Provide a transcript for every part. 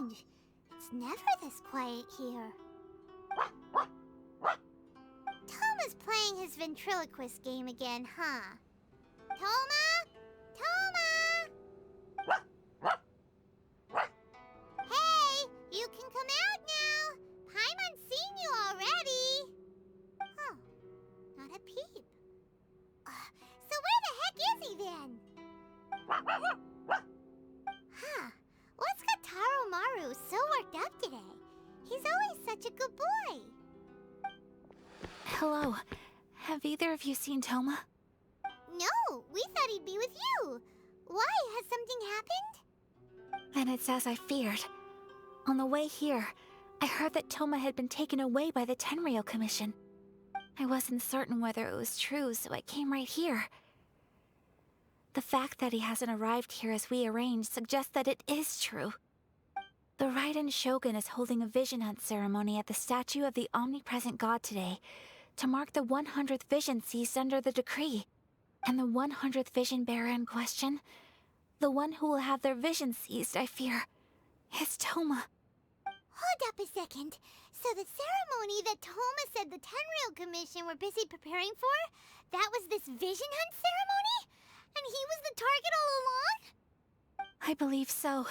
strange. It's never this quiet here. Toma's playing his ventriloquist game again, huh? Toma? Toma! Hey, you can come out now. Paimon's seen you already. Huh, not a peep. So where the heck is he then? Huh, what's got Taro Maru so worked up today? He's always such a good boy. Hello. Have either of you seen Toma? No, we thought he'd be with you. Why? Has something happened? Then it's as I feared. On the way here, I heard that Toma had been taken away by the Tenryou Commission. I wasn't certain whether it was true, so I came right here. The fact that he hasn't arrived here as we arranged suggests that it is true. The Raiden Shogun is holding a vision hunt ceremony at the statue of the omnipresent god today to mark the 100th vision seized under the decree. And the 100th vision bearer in question, the one who will have their vision seized, I fear, is Toma. Hold up a second. So the ceremony that Toma said the Tenryou Commission were busy preparing for, that was this vision hunt ceremony? And he was the target all along? I believe so.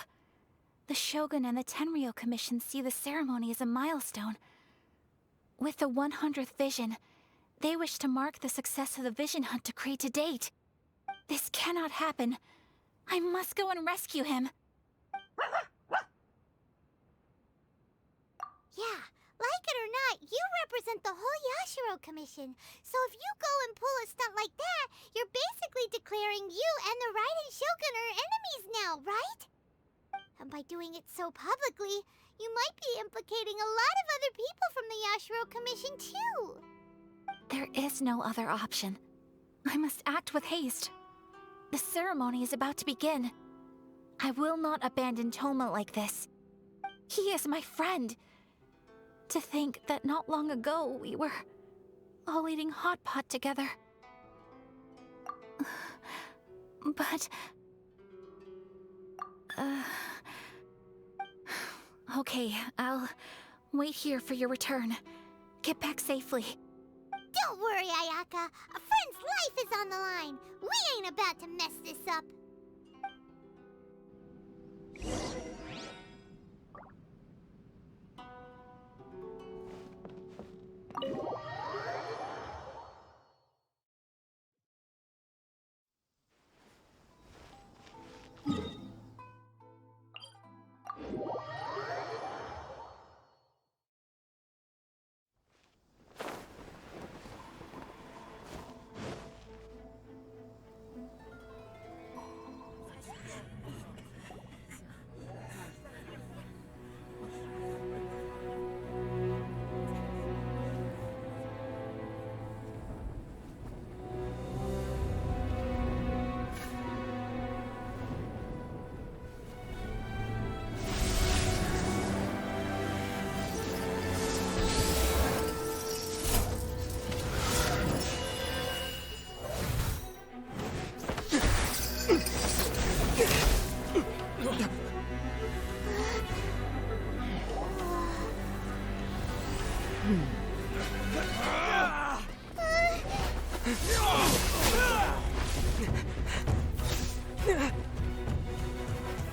The Shogun and the Tenryou Commission see the ceremony as a milestone. With the 100th vision, they wish to mark the success of the vision hunt decree to date. This cannot happen. I must go and rescue him. Yeah, like it or not, you represent the whole Yashiro Commission. So if you go and pull a stunt like that, you're basically declaring you and the Raiden Shogun are enemies now, right? And by doing it so publicly, you might be implicating a lot of other people from the Yashiro Commission too. There is no other option. I must act with haste. The ceremony is about to begin. I will not abandon Toma like this. He is my friend. To think that not long ago we were all eating hot pot together. But... Okay, I'll wait here for your return. Get back safely. Don't worry, Ayaka. A friend's life is on the line. We ain't about to mess this up.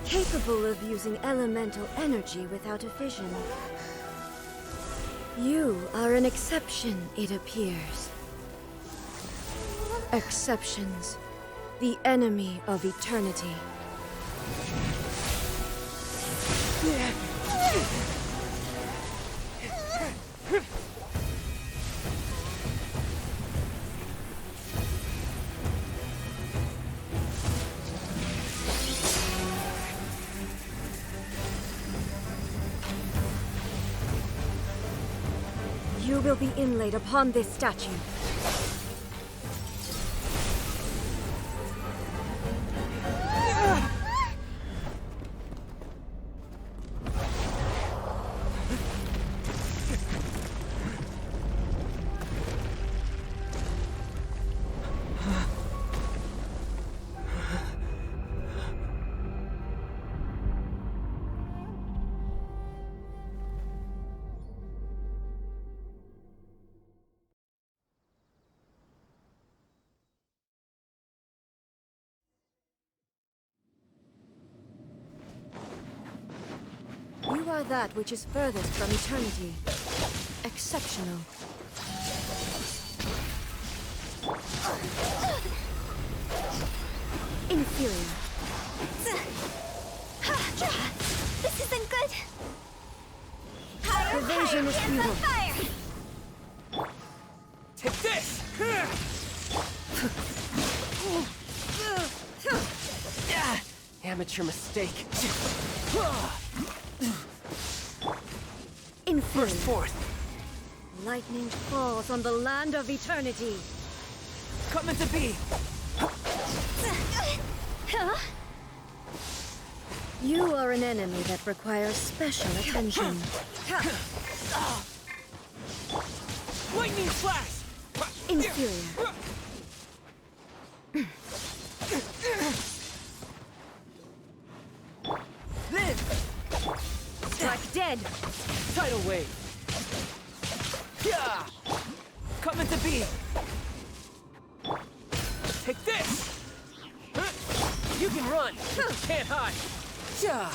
Capable of using elemental energy without a vision. You are an exception, it appears. Exceptions. The enemy of eternity. You will be inlaid upon this statue. are that which is furthest from eternity. Exceptional. Inferior. This isn't good. Evasion is futile. Fire! Take this! Amateur mistake. Inferior. Burst forth. Lightning falls on the land of eternity. Coming to be. You are an enemy that requires special attention. Lightning flash! Inferior. Live! Strike dead. Tidal wave. Yeah! Coming to be. Take this! You can run! Can't hide! Yeah!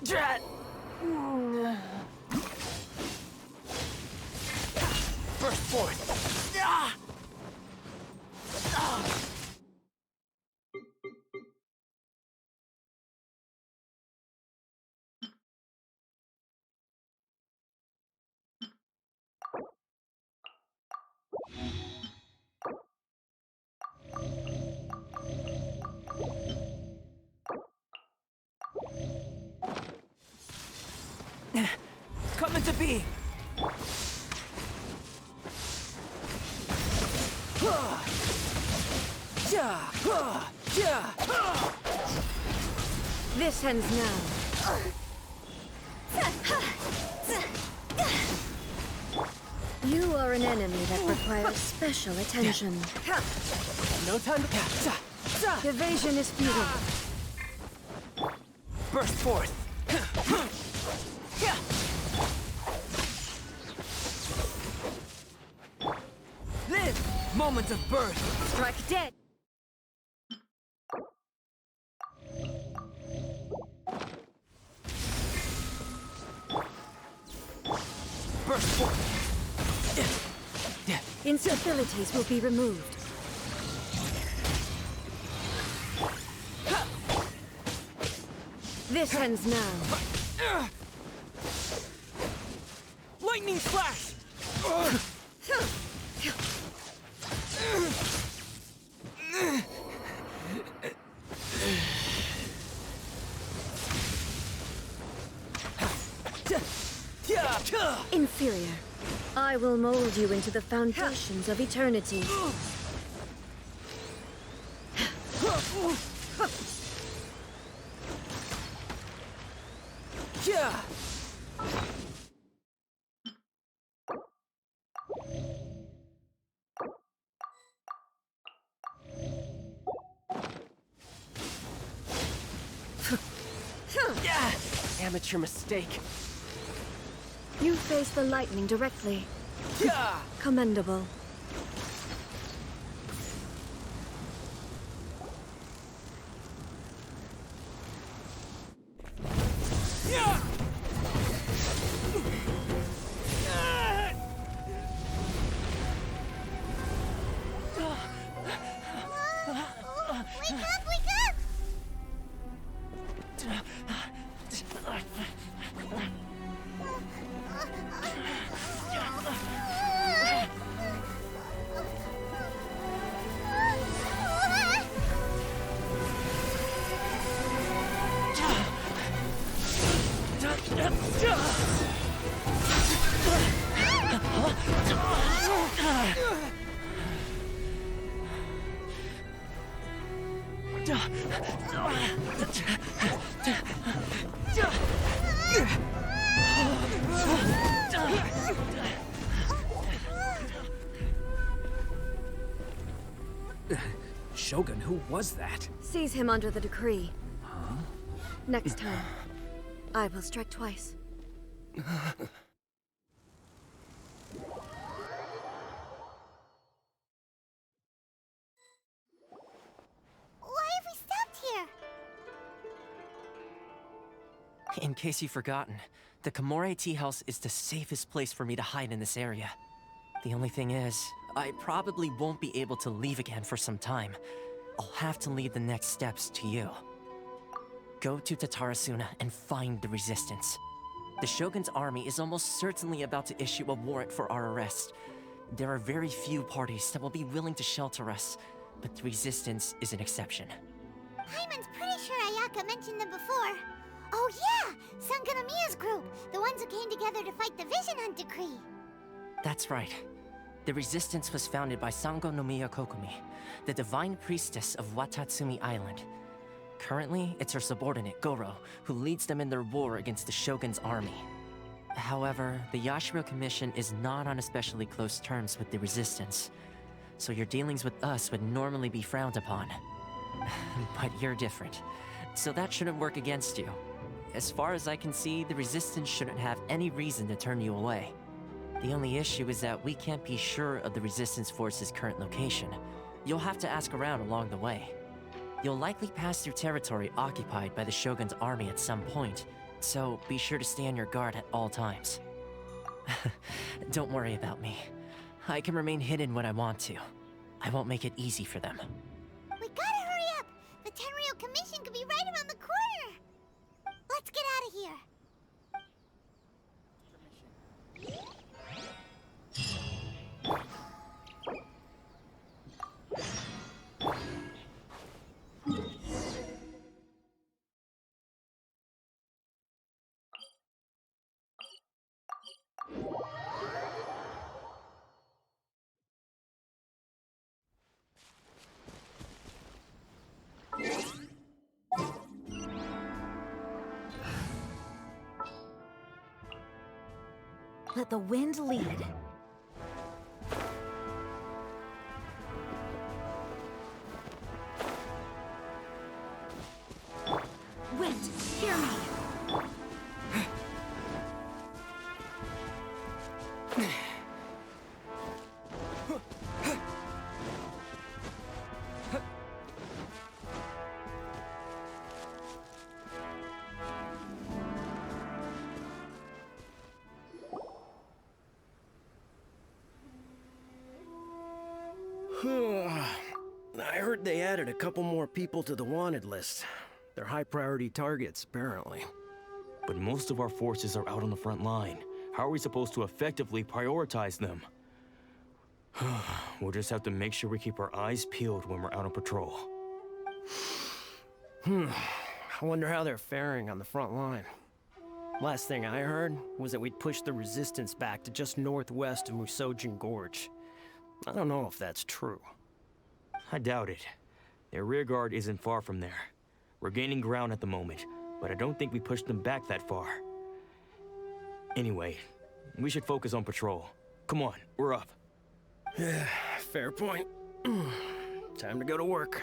Drat! Burst forth! Ah! Ah! Coming to be! This ends now. You are an enemy that requires special attention. No time to... Evasion is futile. Burst forth! Live! Moment of birth! Strike dead. Burst forth! Instabilities will be removed. This ends now. Lightning flash! Inferior. I will mold you into the foundations of eternity. Yeah! Amateur mistake. You face the lightning directly. Yeah! Commendable. Yeah! Wake up, wake up! Shogun, who was that? Seize him under the decree. Next time, I will strike twice. Why have we stopped here? case you've forgotten, the Komore Tea House is the safest place for me to hide in this area. The only thing is, I probably won't be able to leave again for some time. I'll have to leave the next steps to you. Go to Tatarasuna and find the Resistance. The Shogun's army is almost certainly about to issue a warrant for our arrest. There are very few parties that will be willing to shelter us, but the Resistance is an exception. Paimon's pretty sure Ayaka mentioned them before. Oh yeah! Sangonomiya's group! The ones who came together to fight the Vision Hunt Decree! That's right. The Resistance was founded by Sangonomiya Kokumi, the divine priestess of Watatsumi Island. Currently, it's her subordinate, Goro, who leads them in their war against the Shogun's army. However, the Yashiro Commission is not on especially close terms with the Resistance, so your dealings with us would normally be frowned upon. But you're different, so that shouldn't work against you. As far as I can see, the Resistance shouldn't have any reason to turn you away. The only issue is that we can't be sure of the Resistance Force's current location. You'll have to ask around along the way. You'll likely pass through territory occupied by the Shogun's army at some point, so be sure to stay on your guard at all times. Don't worry about me. I can remain hidden when I want to. I won't make it easy for them. We gotta hurry up! The Tenryou Commission could be right around the corner! Let's get out of here! Let the wind lead. Wind, hear me. I heard they added a couple more people to the wanted list. They're high priority targets, apparently. But most of our forces are out on the front line. How are we supposed to effectively prioritize them? We'll just have to make sure we keep our eyes peeled when we're out on patrol. I wonder how they're faring on the front line. Last thing I heard was that we'd pushed the Resistance back to just northwest of Musojin Gorge. I don't know if that's true. I doubt it. Their rearguard isn't far from there. We're gaining ground at the moment, but I don't think we pushed them back that far. Anyway, we should focus on patrol. Come on, we're up. Yeah, fair point. Time to go to work.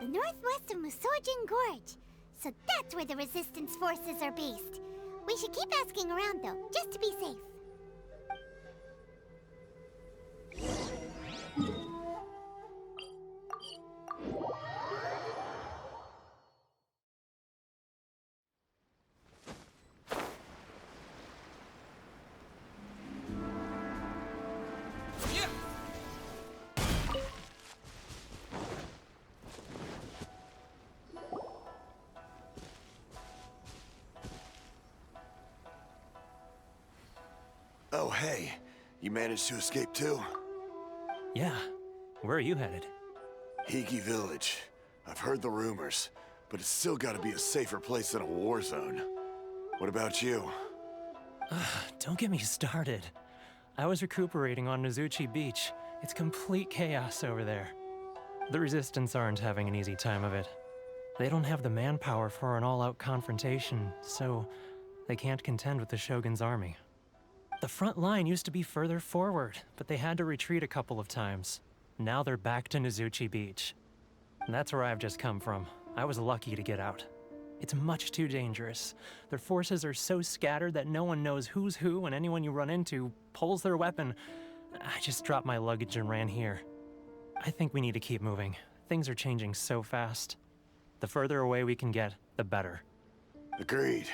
The northwest of Musojin Gorge. So that's where the Resistance forces are based. We should keep asking around though, just to be safe. Oh, hey. You managed to escape too? Yeah. Where are you headed? Higi Village. I've heard the rumors, but it's still gotta be a safer place than a war zone. What about you? Don't get me started. I was recuperating on Nozuchi Beach. It's complete chaos over there. The Resistance aren't having an easy time of it. They don't have the manpower for an all-out confrontation, so they can't contend with the Shogun's army. The front line used to be further forward, but they had to retreat a couple of times. Now they're back to Nozuchi Beach. And that's where I've just come from. I was lucky to get out. It's much too dangerous. Their forces are so scattered that no one knows who's who, and anyone you run into pulls their weapon. I just dropped my luggage and ran here. I think we need to keep moving. Things are changing so fast. The further away we can get, the better. Agreed.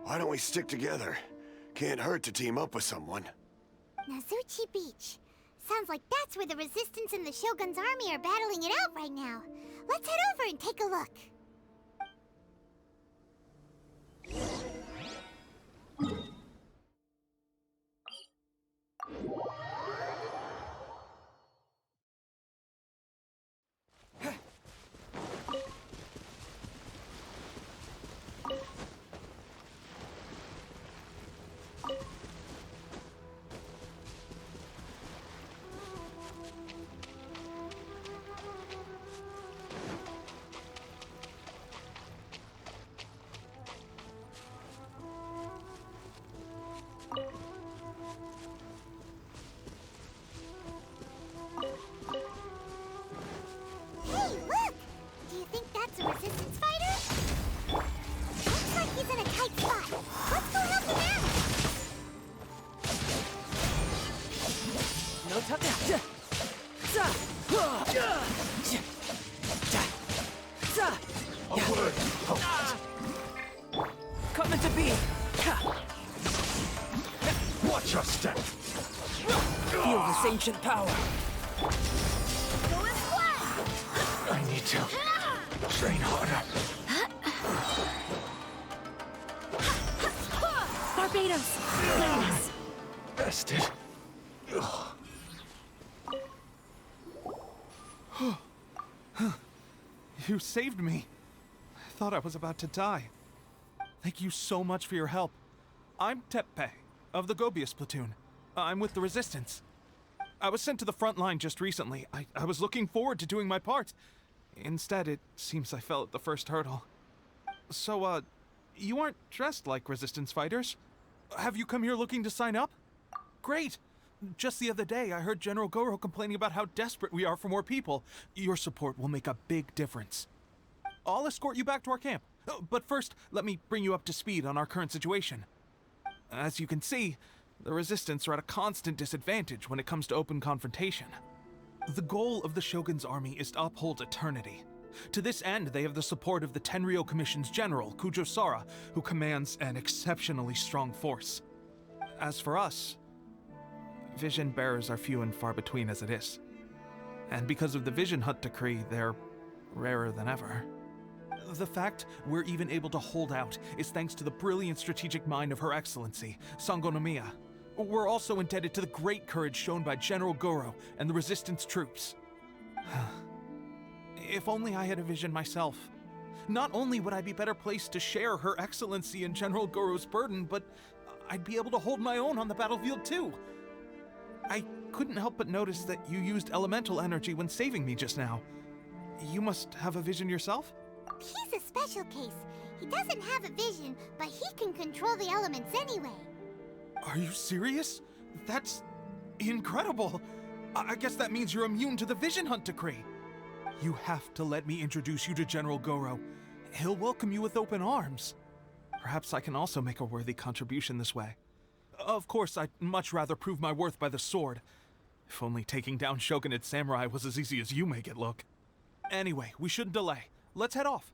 Why don't we stick together? Can't hurt to team up with someone. Nazuchi Beach. Sounds like that's where the Resistance and the Shogun's army are battling it out right now. Let's head over and take a look. Hey, look! Do you think that's a Resistance fighter? Looks like he's in a tight spot. Let's go help him out! No time. Upward! Coming to be. Watch your step! Feel this ancient power. I need to train harder. Barbados! Ladies! Bested. You saved me. I thought I was about to die. Thank you so much for your help. I'm Teppei, of the Gobius platoon. I'm with the Resistance. I was sent to the front line just recently. I was looking forward to doing my part. Instead, it seems I fell at the first hurdle. So, you aren't dressed like Resistance fighters? Have you come here looking to sign up? Great! Just the other day, I heard General Goro complaining about how desperate we are for more people. Your support will make a big difference. I'll escort you back to our camp. But first, let me bring you up to speed on our current situation. As you can see, the Resistance are at a constant disadvantage when it comes to open confrontation. The goal of the Shogun's army is to uphold eternity. To this end, they have the support of the Tenryou Commission's general, Kujo Sara, who commands an exceptionally strong force. As for us, vision bearers are few and far between as it is. And because of the Vision Hut decree, they're rarer than ever. The fact we're even able to hold out is thanks to the brilliant strategic mind of Her Excellency, Sango no Miya. We're also indebted to the great courage shown by General Goro and the Resistance troops. If only I had a vision myself. Not only would I be better placed to share Her Excellency and General Goro's burden, but I'd be able to hold my own on the battlefield too. I couldn't help but notice that you used elemental energy when saving me just now. You must have a vision yourself? He's a special case. He doesn't have a vision, but he can control the elements anyway. Are you serious? That's incredible. I guess that means you're immune to the Vision Hunt decree. You have to let me introduce you to General Goro. He'll welcome you with open arms. Perhaps I can also make a worthy contribution this way. Of course, I'd much rather prove my worth by the sword. If only taking down Shogunate samurai was as easy as you make it look. Anyway, we shouldn't delay. Let's head off.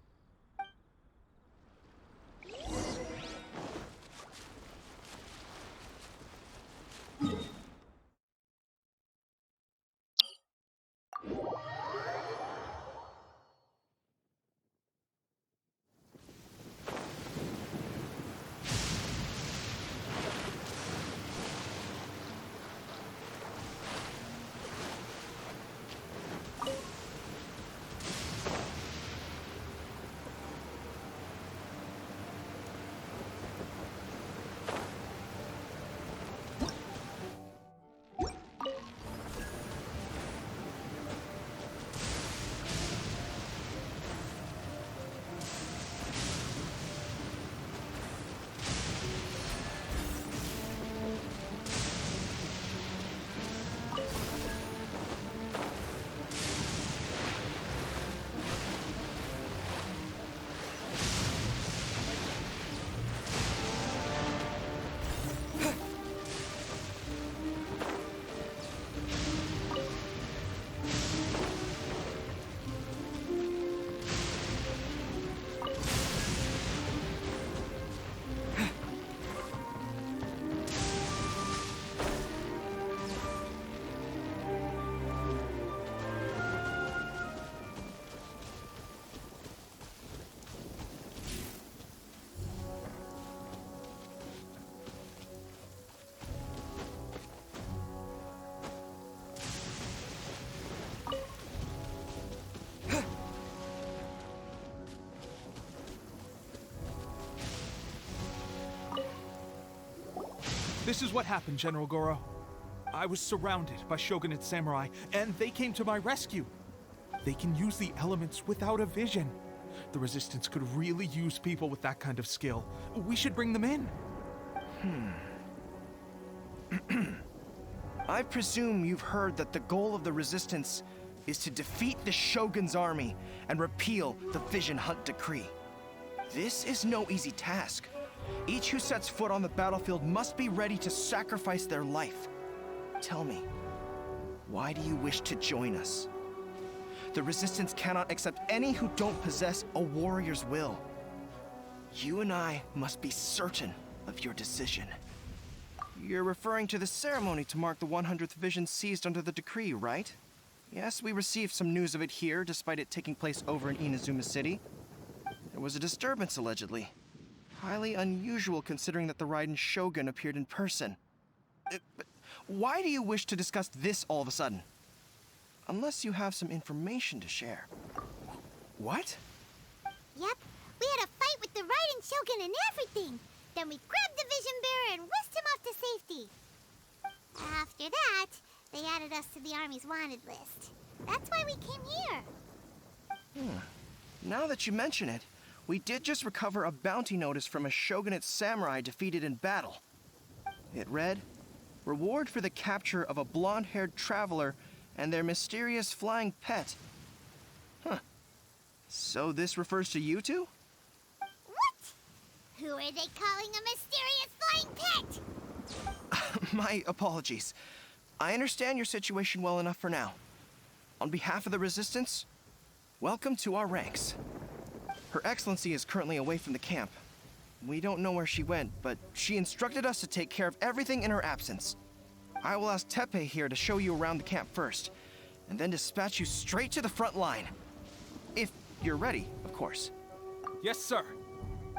This is what happened, General Goro. I was surrounded by shogunate samurai, and they came to my rescue. They can use the elements without a vision. The Resistance could really use people with that kind of skill. We should bring them in. I presume you've heard that the goal of the Resistance is to defeat the Shogun's army and repeal the Vision Hunt Decree. This is no easy task. Each who sets foot on the battlefield must be ready to sacrifice their life. Tell me, why do you wish to join us? The Resistance cannot accept any who don't possess a warrior's will. You and I must be certain of your decision. You're referring to the ceremony to mark the 100th Vision seized under the decree, right? Yes, we received some news of it here, despite it taking place over in Inazuma City. There was a disturbance, allegedly. Highly unusual considering that the Raiden Shogun appeared in person. But why do you wish to discuss this all of a sudden? Unless you have some information to share. What? Yep, we had a fight with the Raiden Shogun and everything. Then we grabbed the Vision Bearer and whisked him off to safety. After that, they added us to the Army's wanted list. That's why we came here. Now that you mention it, we did just recover a bounty notice from a shogunate samurai defeated in battle. It read, "Reward for the capture of a blonde-haired traveler and their mysterious flying pet." Huh. So this refers to you two? What? Who are they calling a mysterious flying pet? My apologies. I understand your situation well enough for now. On behalf of the Resistance, welcome to our ranks. Her Excellency is currently away from the camp. We don't know where she went, but she instructed us to take care of everything in her absence. I will ask Teppei here to show you around the camp first, and then dispatch you straight to the front line. If you're ready, of course. Yes, sir.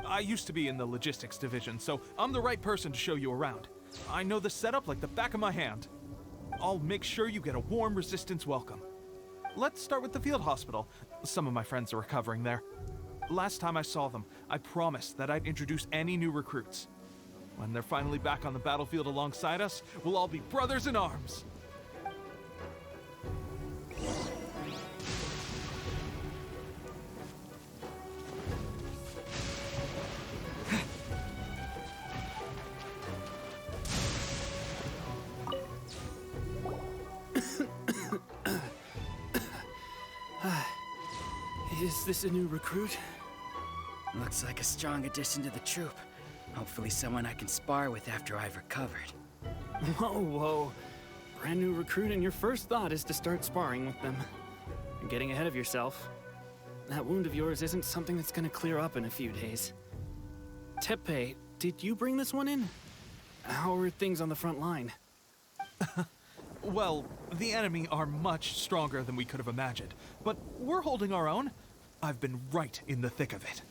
I used to be in the logistics division, so I'm the right person to show you around. I know the setup like the back of my hand. I'll make sure you get a warm Resistance welcome. Let's start with the field hospital. Some of my friends are recovering there. Last time I saw them, I promised that I'd introduce any new recruits. When they're finally back on the battlefield alongside us, we'll all be brothers in arms. Is this a new recruit? Looks like a strong addition to the troop. Hopefully someone I can spar with after I've recovered. Whoa. Brand new recruit and your first thought is to start sparring with them. You're getting ahead of yourself. That wound of yours isn't something that's gonna clear up in a few days. Teppei, did you bring this one in? How are things on the front line? Well, the enemy are much stronger than we could have imagined, but we're holding our own. I've been right in the thick of it.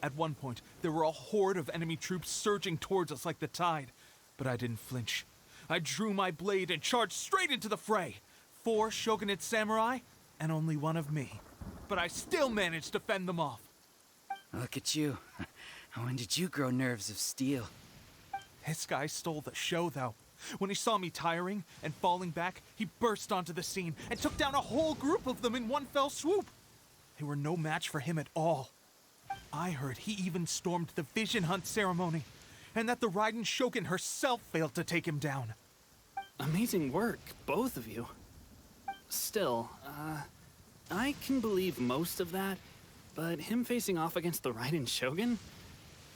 At one point, there were a horde of enemy troops surging towards us like the tide, but I didn't flinch. I drew my blade and charged straight into the fray. 4 shogunate samurai, and only one of me. But I still managed to fend them off. Look at you. When did you grow nerves of steel? This guy stole the show, though. When he saw me tiring and falling back, he burst onto the scene and took down a whole group of them in one fell swoop. They were no match for him at all. I heard he even stormed the Vision Hunt ceremony, and that the Raiden Shogun herself failed to take him down. Amazing work, both of you. Still, I can believe most of that, but him facing off against the Raiden Shogun?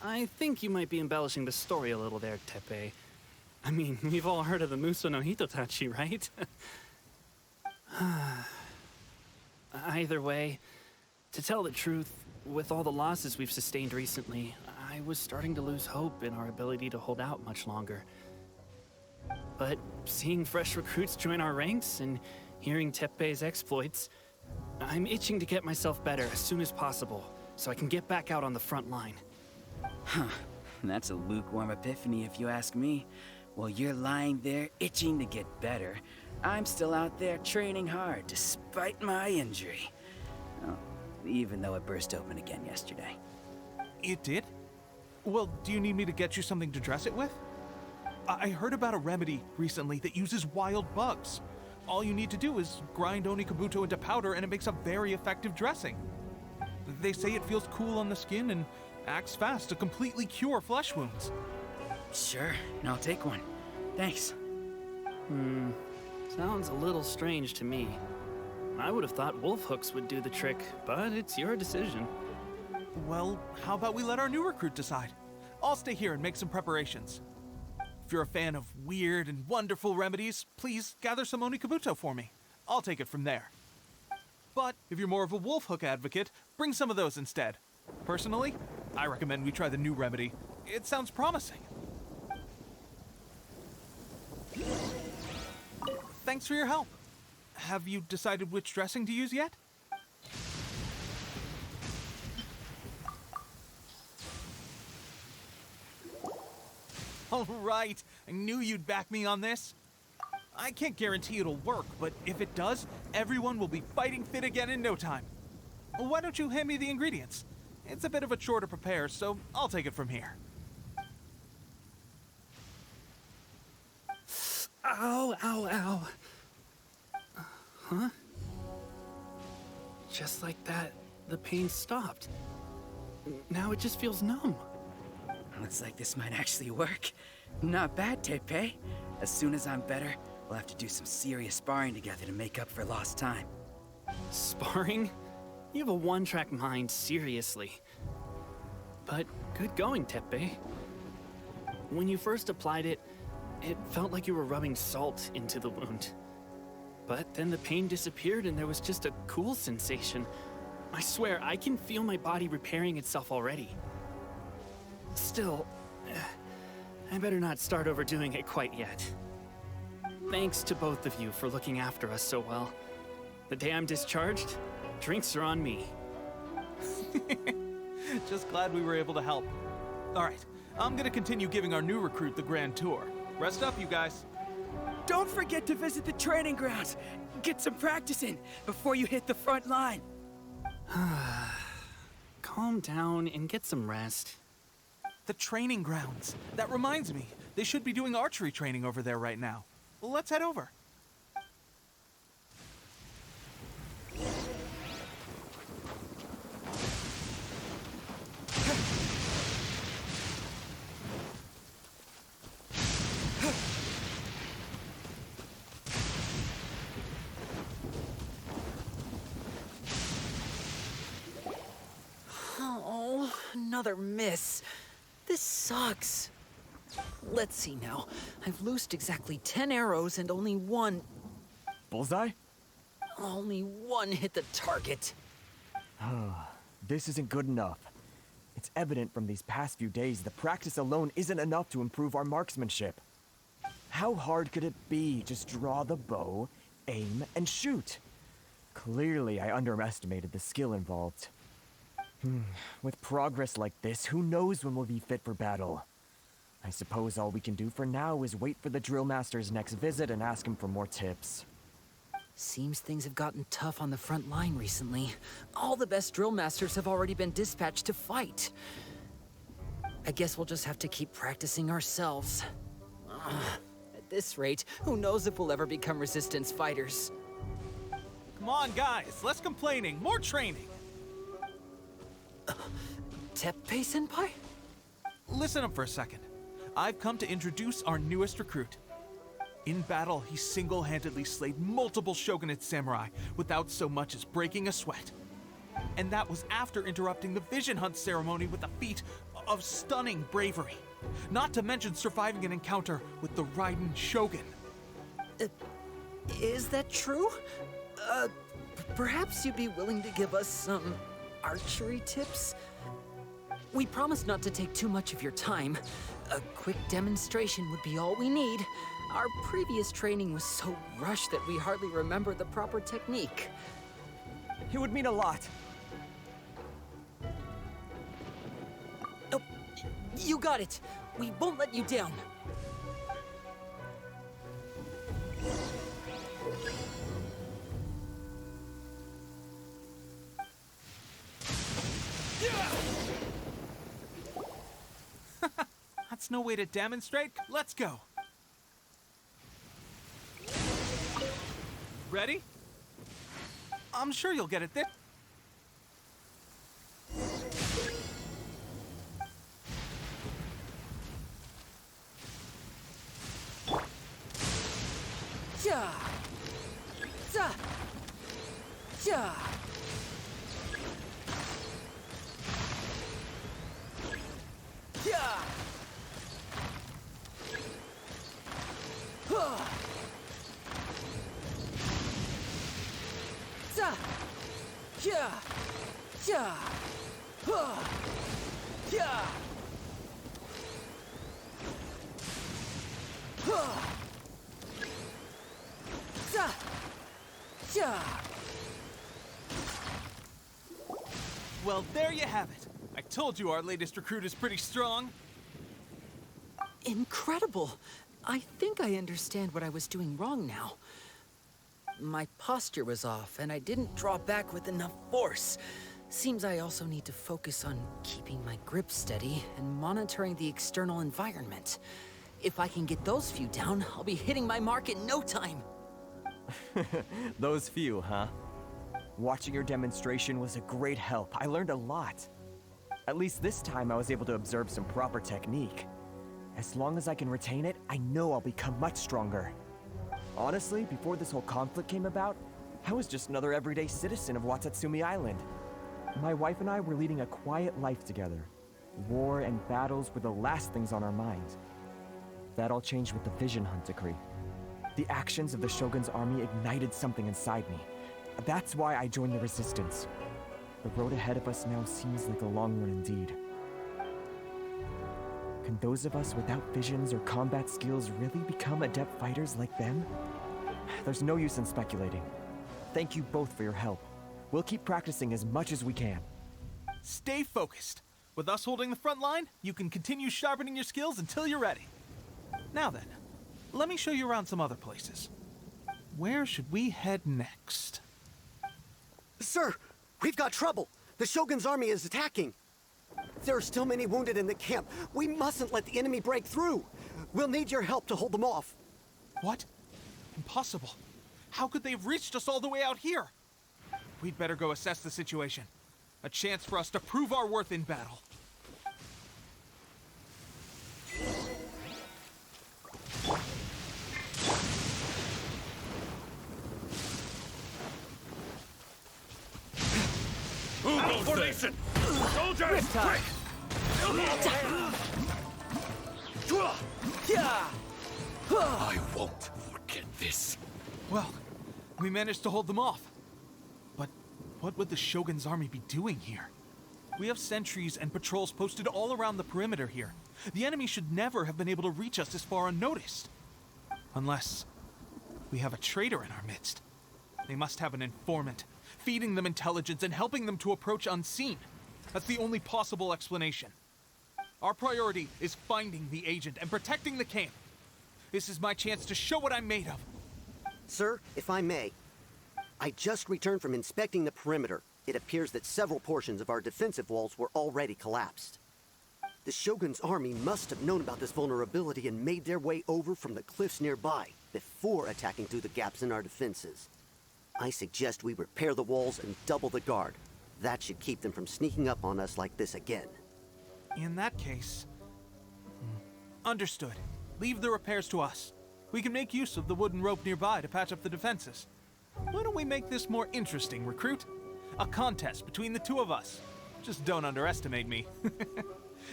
I think you might be embellishing the story a little there, Teppei. I mean, we've all heard of the Muso no Hitotachi, right? Either way, to tell the truth, with all the losses we've sustained recently, I was starting to lose hope in our ability to hold out much longer. But seeing fresh recruits join our ranks and hearing Teppei's exploits, I'm itching to get myself better as soon as possible so I can get back out on the front line. Huh. That's a lukewarm epiphany if you ask me. While you're lying there itching to get better, I'm still out there training hard despite my injury. Oh, even though it burst open again yesterday. It did? Well, do you need me to get you something to dress it with? I heard about a remedy recently that uses wild bugs. All you need to do is grind Onikabuto into powder and it makes a very effective dressing. They say it feels cool on the skin and acts fast to completely cure flesh wounds. Sure, I'll take one. Thanks. Sounds a little strange to me. I would have thought wolf hooks would do the trick, but it's your decision. Well, how about we let our new recruit decide? I'll stay here and make some preparations. If you're a fan of weird and wonderful remedies, please gather some Onikabuto for me. I'll take it from there. But if you're more of a wolf hook advocate, bring some of those instead. Personally, I recommend we try the new remedy. It sounds promising. Thanks for your help. Have you decided which dressing to use yet? All right, I knew you'd back me on this. I can't guarantee it'll work, but if it does, everyone will be fighting fit again in no time. Why don't you hand me the ingredients? It's a bit of a chore to prepare, so I'll take it from here. Ow, ow, ow. Huh? Just like that, the pain stopped. Now it just feels numb. Looks like this might actually work. Not bad, Tepe. As soon as I'm better, we'll have to do some serious sparring together to make up for lost time. Sparring? You have a one-track mind, seriously. But good going, Tepe. When you first applied it, it felt like you were rubbing salt into the wound. But then the pain disappeared and there was just a cool sensation. I swear, I can feel my body repairing itself already. Still, I better not start overdoing it quite yet. Thanks to both of you for looking after us so well. The day I'm discharged, drinks are on me. Just glad we were able to help. All right, I'm gonna continue giving our new recruit the grand tour. Rest up, you guys. Don't forget to visit the training grounds. Get some practice in before you hit the front line. Calm down and get some rest. The training grounds. That reminds me, they should be doing archery training over there right now. Let's head over. Oh, another miss. This sucks. Let's see now. I've loosed exactly 10 arrows and only one... Bullseye? Only one hit the target. This isn't good enough. It's evident from these past few days the practice alone isn't enough to improve our marksmanship. How hard could it be? Just draw the bow, aim, and shoot. Clearly, I underestimated the skill involved. With progress like this, who knows when we'll be fit for battle? I suppose all we can do for now is wait for the drill master's next visit and ask him for more tips. Seems things have gotten tough on the front line recently. All the best drill masters have already been dispatched to fight. I guess we'll just have to keep practicing ourselves. At this rate, who knows if we'll ever become resistance fighters. Come on, guys, less complaining, more training. Teppei-senpai? Listen up for a second. I've come to introduce our newest recruit. In battle, he single-handedly slayed multiple shogunate samurai without so much as breaking a sweat. And that was after interrupting the vision hunt ceremony with a feat of stunning bravery. Not to mention surviving an encounter with the Raiden Shogun. Is that true? Perhaps you'd be willing to give us some archery tips? We promise not to take too much of your time. A quick demonstration would be all we need. Our previous training was so rushed that we hardly remember the proper technique. It would mean a lot. Oh, you got it. We won't let you down. That's no way to demonstrate. Let's go. Ready? I'm sure you'll get it there. Ja! Za! Ja! Ja! Huh! Za! Ja! Ja! Huh! Ja! Huh! Za! Ja! Well, there you have it. I told you our latest recruit is pretty strong. Incredible! I think I understand what I was doing wrong now. My posture was off, and I didn't draw back with enough force. Seems I also need to focus on keeping my grip steady and monitoring the external environment. If I can get those few down, I'll be hitting my mark in no time. Those few, huh? Watching your demonstration was a great help. I learned a lot. At least this time I was able to observe some proper technique. As long as I can retain it, I know I'll become much stronger. Honestly, before this whole conflict came about, I was just another everyday citizen of Watatsumi Island. My wife and I were leading a quiet life together. War and battles were the last things on our minds. That all changed with the Vision Hunt decree. The actions of the Shogun's army ignited something inside me. That's why I joined the Resistance. The road ahead of us now seems like a long one indeed. Can those of us without visions or combat skills really become adept fighters like them? There's no use in speculating. Thank you both for your help. We'll keep practicing as much as we can. Stay focused. With us holding the front line, you can continue sharpening your skills until you're ready. Now then, let me show you around some other places. Where should we head next? Sir, we've got trouble. The Shogun's army is attacking. There are still many wounded in the camp. We mustn't let the enemy break through. We'll need your help to hold them off. What? Impossible. How could they have reached us all the way out here? We'd better go assess the situation. A chance for us to prove our worth in battle. Move formation! Soldiers, quick! I won't forget this. Well, we managed to hold them off. But what would the Shogun's army be doing here? We have sentries and patrols posted all around the perimeter here. The enemy should never have been able to reach us this far unnoticed. Unless we have a traitor in our midst. They must have an informant, feeding them intelligence and helping them to approach unseen. That's the only possible explanation. Our priority is finding the agent and protecting the camp. This is my chance to show what I'm made of. Sir, if I may, I just returned from inspecting the perimeter. It appears that several portions of our defensive walls were already collapsed. The Shogun's army must have known about this vulnerability and made their way over from the cliffs nearby before attacking through the gaps in our defenses. I suggest we repair the walls and double the guard. That should keep them from sneaking up on us like this again. In that case... Understood. Leave the repairs to us. We can make use of the wooden rope nearby to patch up the defenses. Why don't we make this more interesting, recruit? A contest between the two of us. Just don't underestimate me.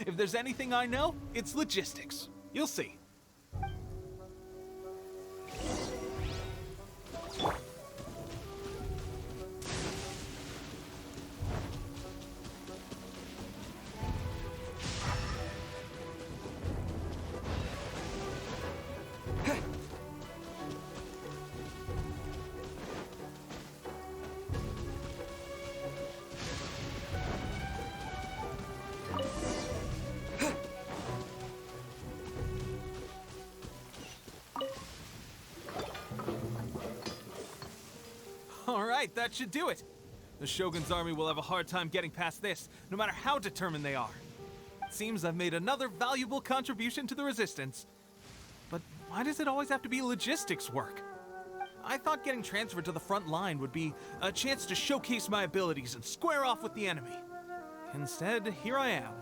If there's anything I know, it's logistics. You'll see. All right, that should do it. The Shogun's army will have a hard time getting past this, no matter how determined they are. It seems I've made another valuable contribution to the Resistance. But why does it always have to be logistics work? I thought getting transferred to the front line would be a chance to showcase my abilities and square off with the enemy. Instead, here I am.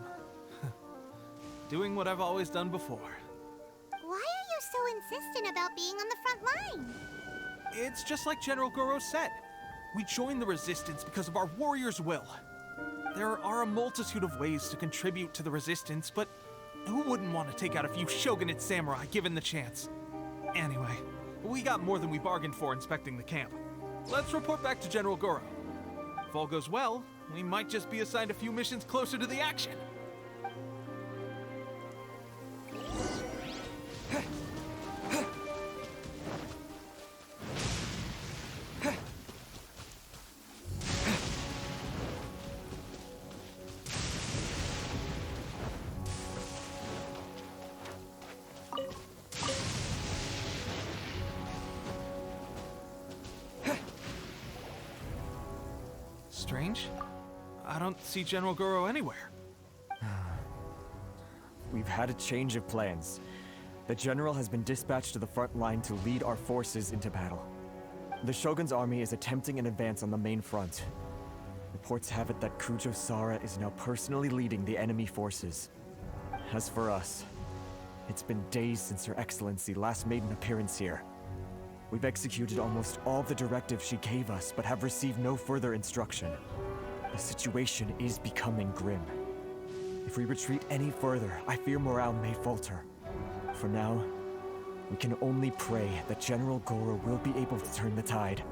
Doing what I've always done before. Why are you so insistent about being on the front line? It's just like General Goro said. We joined the Resistance because of our warrior's will. There are a multitude of ways to contribute to the Resistance, but who wouldn't want to take out a few shogunate samurai given the chance? Anyway, we got more than we bargained for inspecting the camp. Let's report back to General Goro. If all goes well, we might just be assigned a few missions closer to the action. Strange. I don't see General Goro anywhere. We've had a change of plans. The general has been dispatched to the front line to lead our forces into battle. The Shogun's army is attempting an advance on the main front. Reports have it that Kujo Sara is now personally leading the enemy forces. As for us, it's been days since Her Excellency last made an appearance here. We've executed almost all the directives she gave us, but have received no further instruction. The situation is becoming grim. If we retreat any further, I fear morale may falter. For now, we can only pray that General Goro will be able to turn the tide,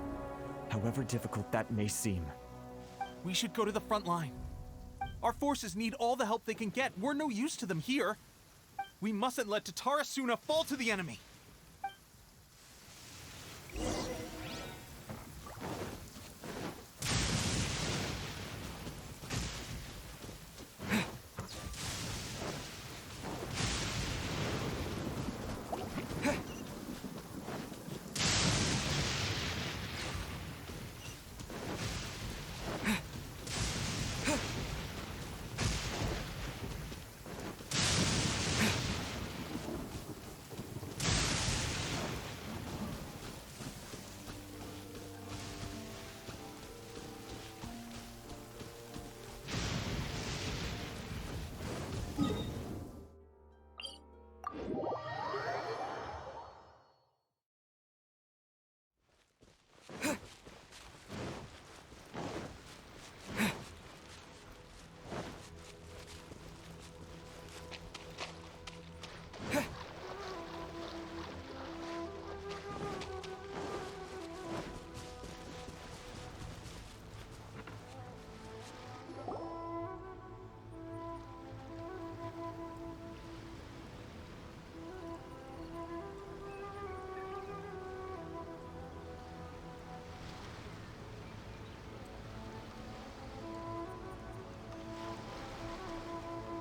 however difficult that may seem. We should go to the front line. Our forces need all the help they can get. We're no use to them here. We mustn't let Tatara Suna fall to the enemy.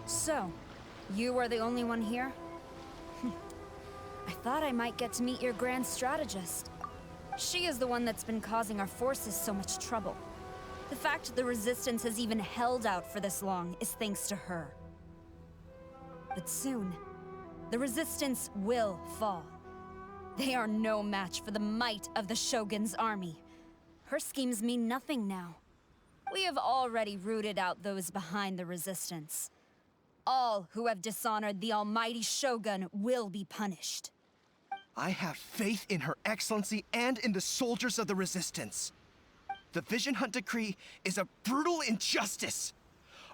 So, you are the only one here? I thought I might get to meet your grand strategist. She is the one that's been causing our forces so much trouble. The fact the Resistance has even held out for this long is thanks to her. But soon, the Resistance will fall. They are no match for the might of the Shogun's army. Her schemes mean nothing now. We have already rooted out those behind the Resistance. All who have dishonored the almighty Shogun will be punished. I have faith in Her Excellency and in the soldiers of the Resistance. The Vision Hunt Decree is a brutal injustice.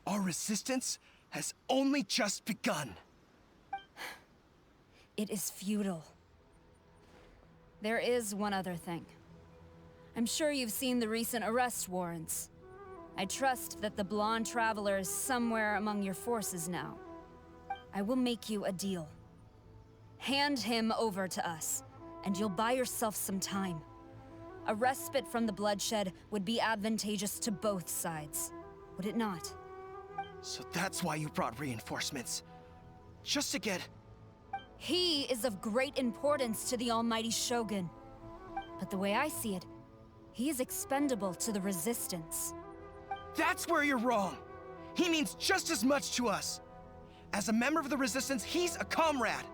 Our resistance has only just begun. It is futile. There is one other thing. I'm sure you've seen the recent arrest warrants. I trust that the blonde traveler is somewhere among your forces now. I will make you a deal. Hand him over to us, and you'll buy yourself some time. A respite from the bloodshed would be advantageous to both sides, would it not? So that's why you brought reinforcements. Just to get... He is of great importance to the almighty Shogun. But the way I see it, he is expendable to the Resistance. That's where you're wrong. He means just as much to us. As a member of the Resistance, he's a comrade.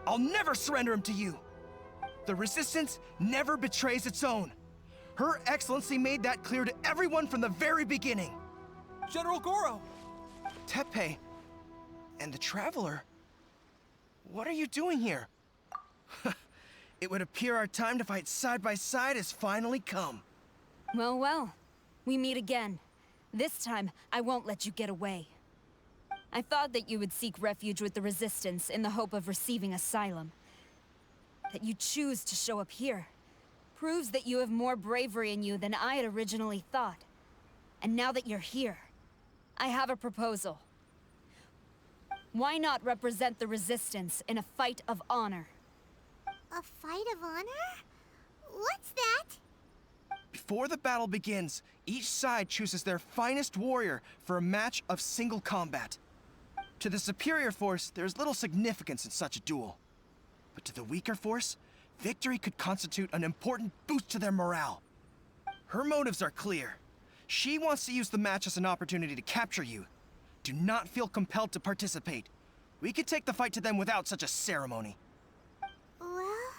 I'll never surrender him to you. The Resistance never betrays its own. Her Excellency made that clear to everyone from the very beginning. General Goro! Tepe and the Traveler, what are you doing here? It would appear our time to fight side by side has finally come. Well, well. We meet again. This time, I won't let you get away. I thought that you would seek refuge with the Resistance in the hope of receiving asylum. That you choose to show up here proves that you have more bravery in you than I had originally thought. And now that you're here, I have a proposal. Why not represent the Resistance in a fight of honor? A fight of honor? What's that? Before the battle begins, each side chooses their finest warrior for a match of single combat. To the superior force, there's little significance in such a duel. But to the weaker force, victory could constitute an important boost to their morale. Her motives are clear. She wants to use the match as an opportunity to capture you. Do not feel compelled to participate. We could take the fight to them without such a ceremony. Well,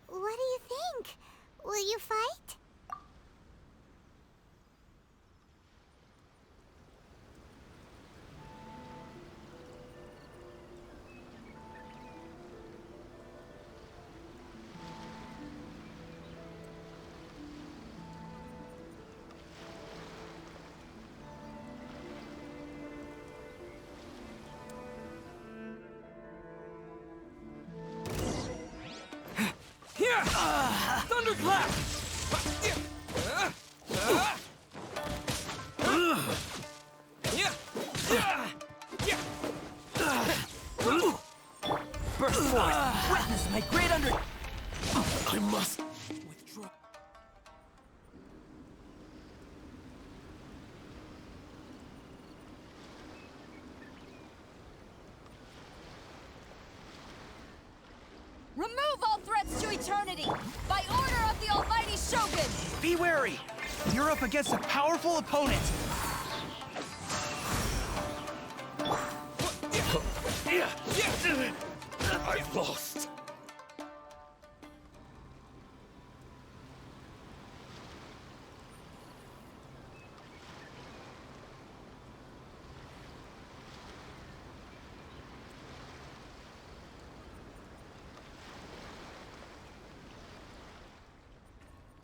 what do you think? Will you fight? Thunderclap! Burst forth! Witness my great under... I must withdraw. Remove all threats to eternity! By order of the Almighty Shogun! Be wary! You're up against a powerful opponent! I've lost.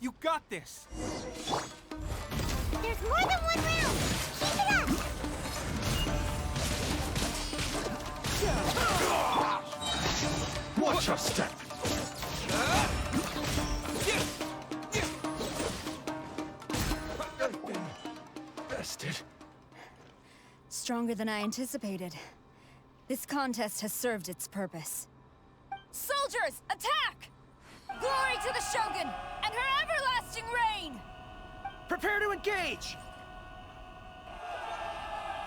You got this! There's more than one round! Keep it up! Watch your step! I've been bested. Stronger than I anticipated. This contest has served its purpose. Soldiers, attack! Glory to the Shogun and her everlasting reign! Prepare to engage!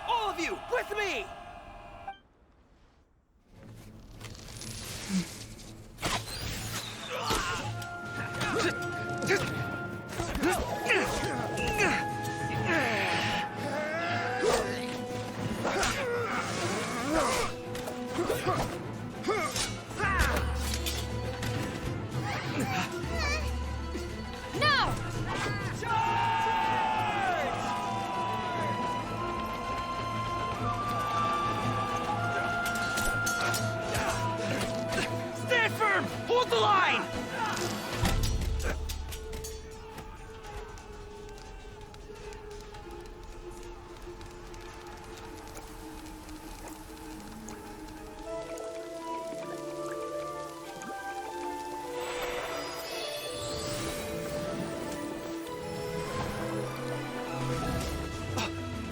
All of you, with me! No! Stand firm! Hold the line!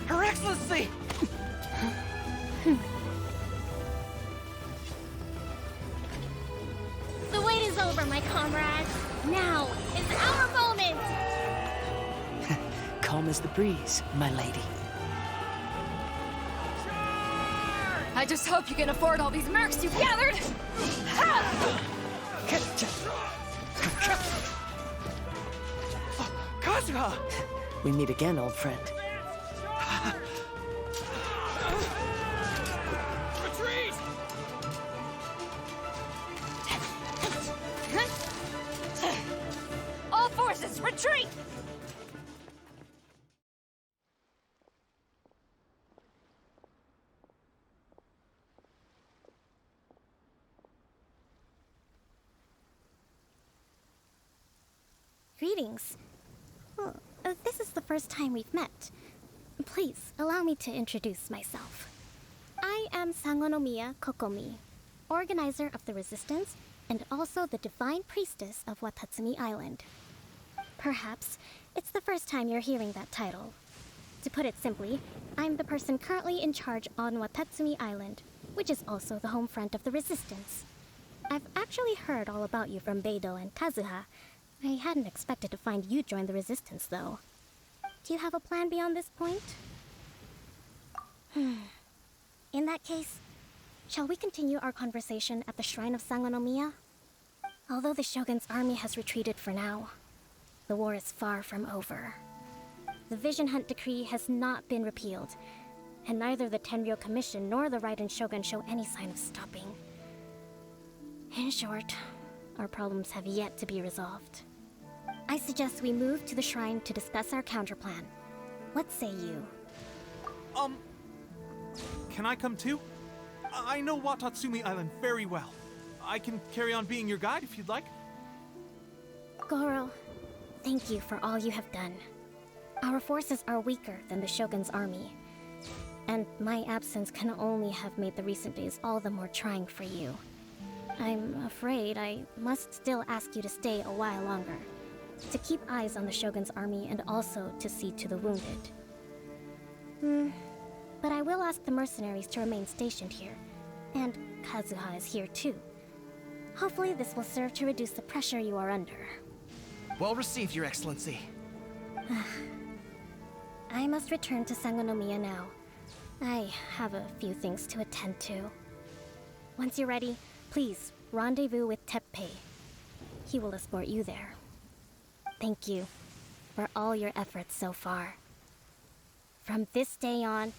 Her Excellency! The wait is over, my comrades. Now is our moment! Calm as the breeze, my lady. I just hope you can afford all these mercs you've gathered! Kazuha! We meet again, old friend. Retreat! Retreat! Greetings. Well, this is the first time we've met. Please, allow me to introduce myself. I am Sangonomiya Kokomi, organizer of the Resistance and also the Divine Priestess of Watatsumi Island. Perhaps it's the first time you're hearing that title. To put it simply, I'm the person currently in charge on Watatsumi Island, which is also the home front of the Resistance. I've actually heard all about you from Beidou and Kazuha. I hadn't expected to find you join the Resistance, though. Do you have a plan beyond this point? In that case, shall we continue our conversation at the Shrine of Sangonomiya? Although the Shogun's army has retreated for now, the war is far from over. The Vision Hunt Decree has not been repealed, and neither the Tenryou Commission nor the Raiden Shogun show any sign of stopping. In short, our problems have yet to be resolved. I suggest we move to the shrine to discuss our counterplan. What say you? Can I come too? I know Watatsumi Island very well. I can carry on being your guide if you'd like. Goro, thank you for all you have done. Our forces are weaker than the Shogun's army, and my absence can only have made the recent days all the more trying for you. I'm afraid I must still ask you to stay a while longer, to keep eyes on the Shogun's army and also to see to the wounded. But I will ask the mercenaries to remain stationed here, and Kazuha is here too. Hopefully this will serve to reduce the pressure you are under. Well received, Your Excellency. I must return to Sangonomiya now. I have a few things to attend to. Once you're ready, please rendezvous with Teppei. He will escort you there. Thank you for all your efforts so far. From this day on,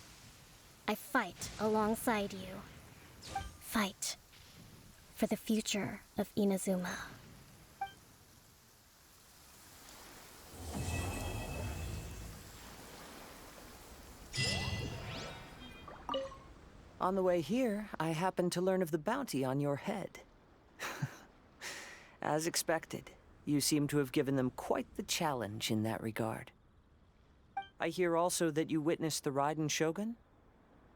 I fight alongside you. Fight for the future of Inazuma. On the way here, I happened to learn of the bounty on your head. As expected, you seem to have given them quite the challenge in that regard. I hear also that you witnessed the Raiden Shogun?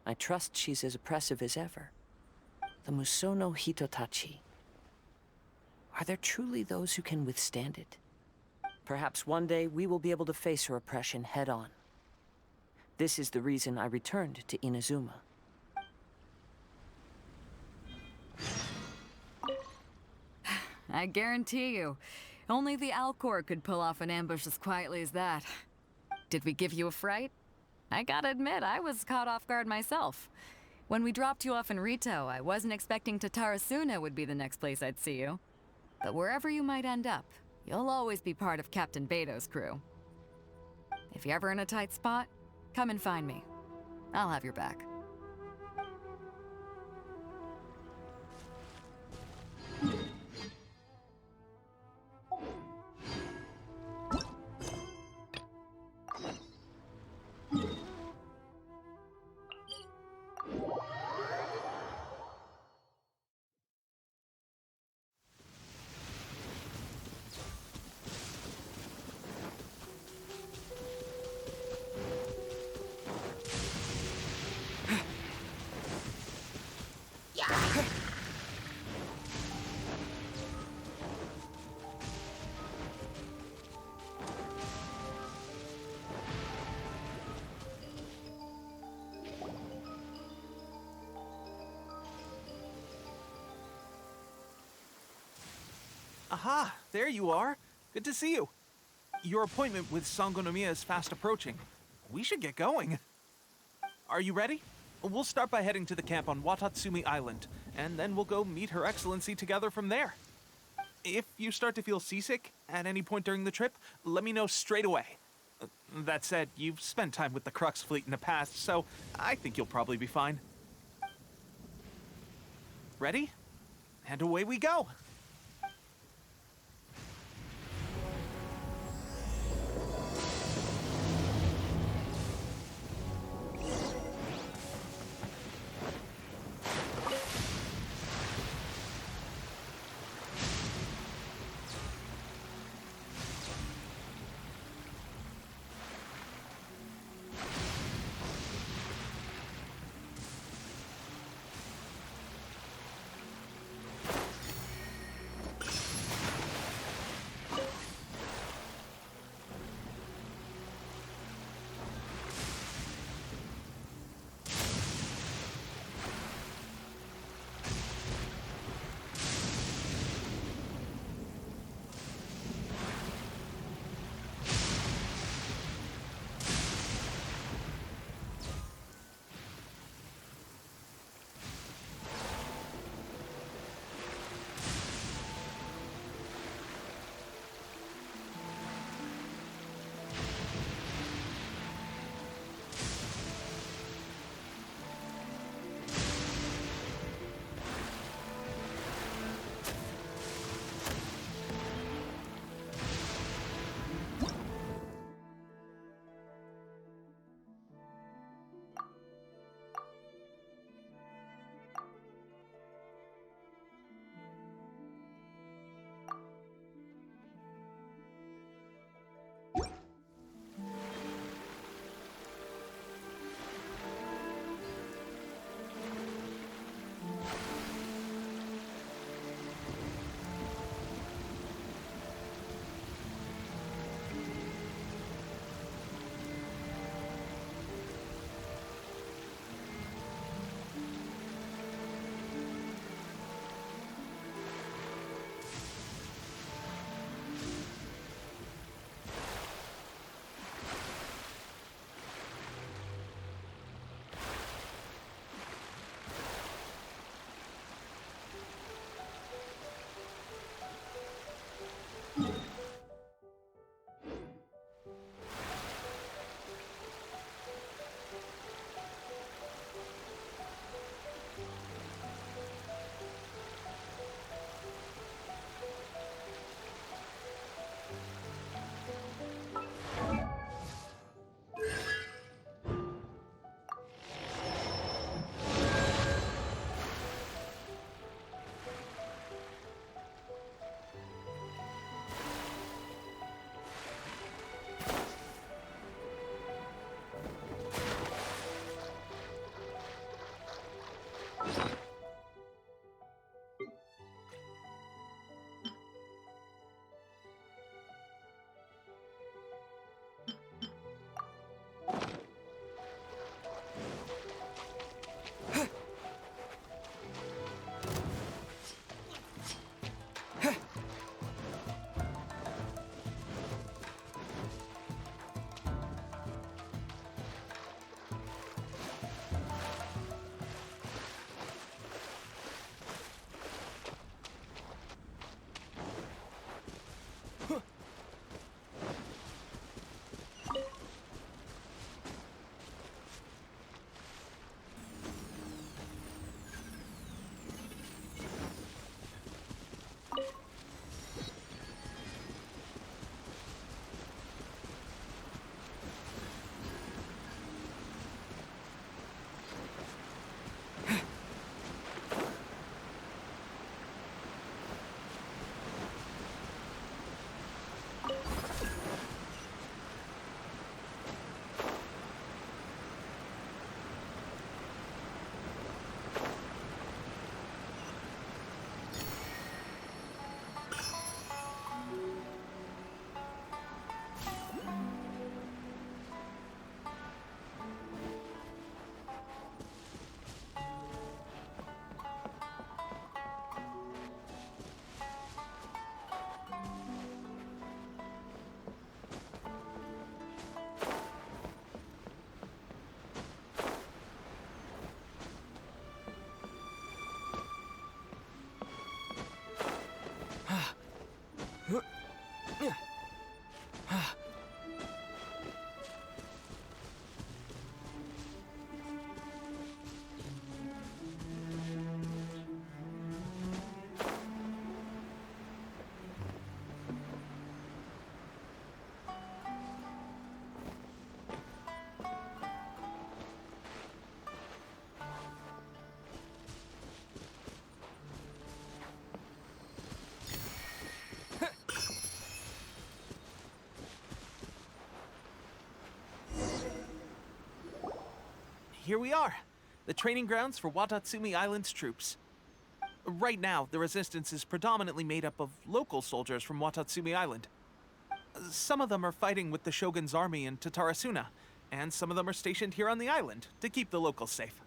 I trust she's as oppressive as ever. The Musono Hitotachi. Are there truly those who can withstand it? Perhaps one day we will be able to face her oppression head-on. This is the reason I returned to Inazuma. I guarantee you, only the Alcor could pull off an ambush as quietly as that. Did we give you a fright? I gotta admit, I was caught off guard myself. When we dropped you off in Rito, I wasn't expecting Tatarasuna would be the next place I'd see you. But wherever you might end up, you'll always be part of Captain Beidou's crew. If you're ever in a tight spot, come and find me. I'll have your back. Aha, there you are. Good to see you. Your appointment with Sangonomiya is fast approaching. We should get going. Are you ready? We'll start by heading to the camp on Watatsumi Island, and then we'll go meet Her Excellency together from there. If you start to feel seasick at any point during the trip, let me know straight away. That said, you've spent time with the Crux fleet in the past, so I think you'll probably be fine. Ready? And away we go! Here we are, the training grounds for Watatsumi Island's troops. Right now, the resistance is predominantly made up of local soldiers from Watatsumi Island. Some of them are fighting with the Shogun's army in Tatarasuna, and some of them are stationed here on the island to keep the locals safe.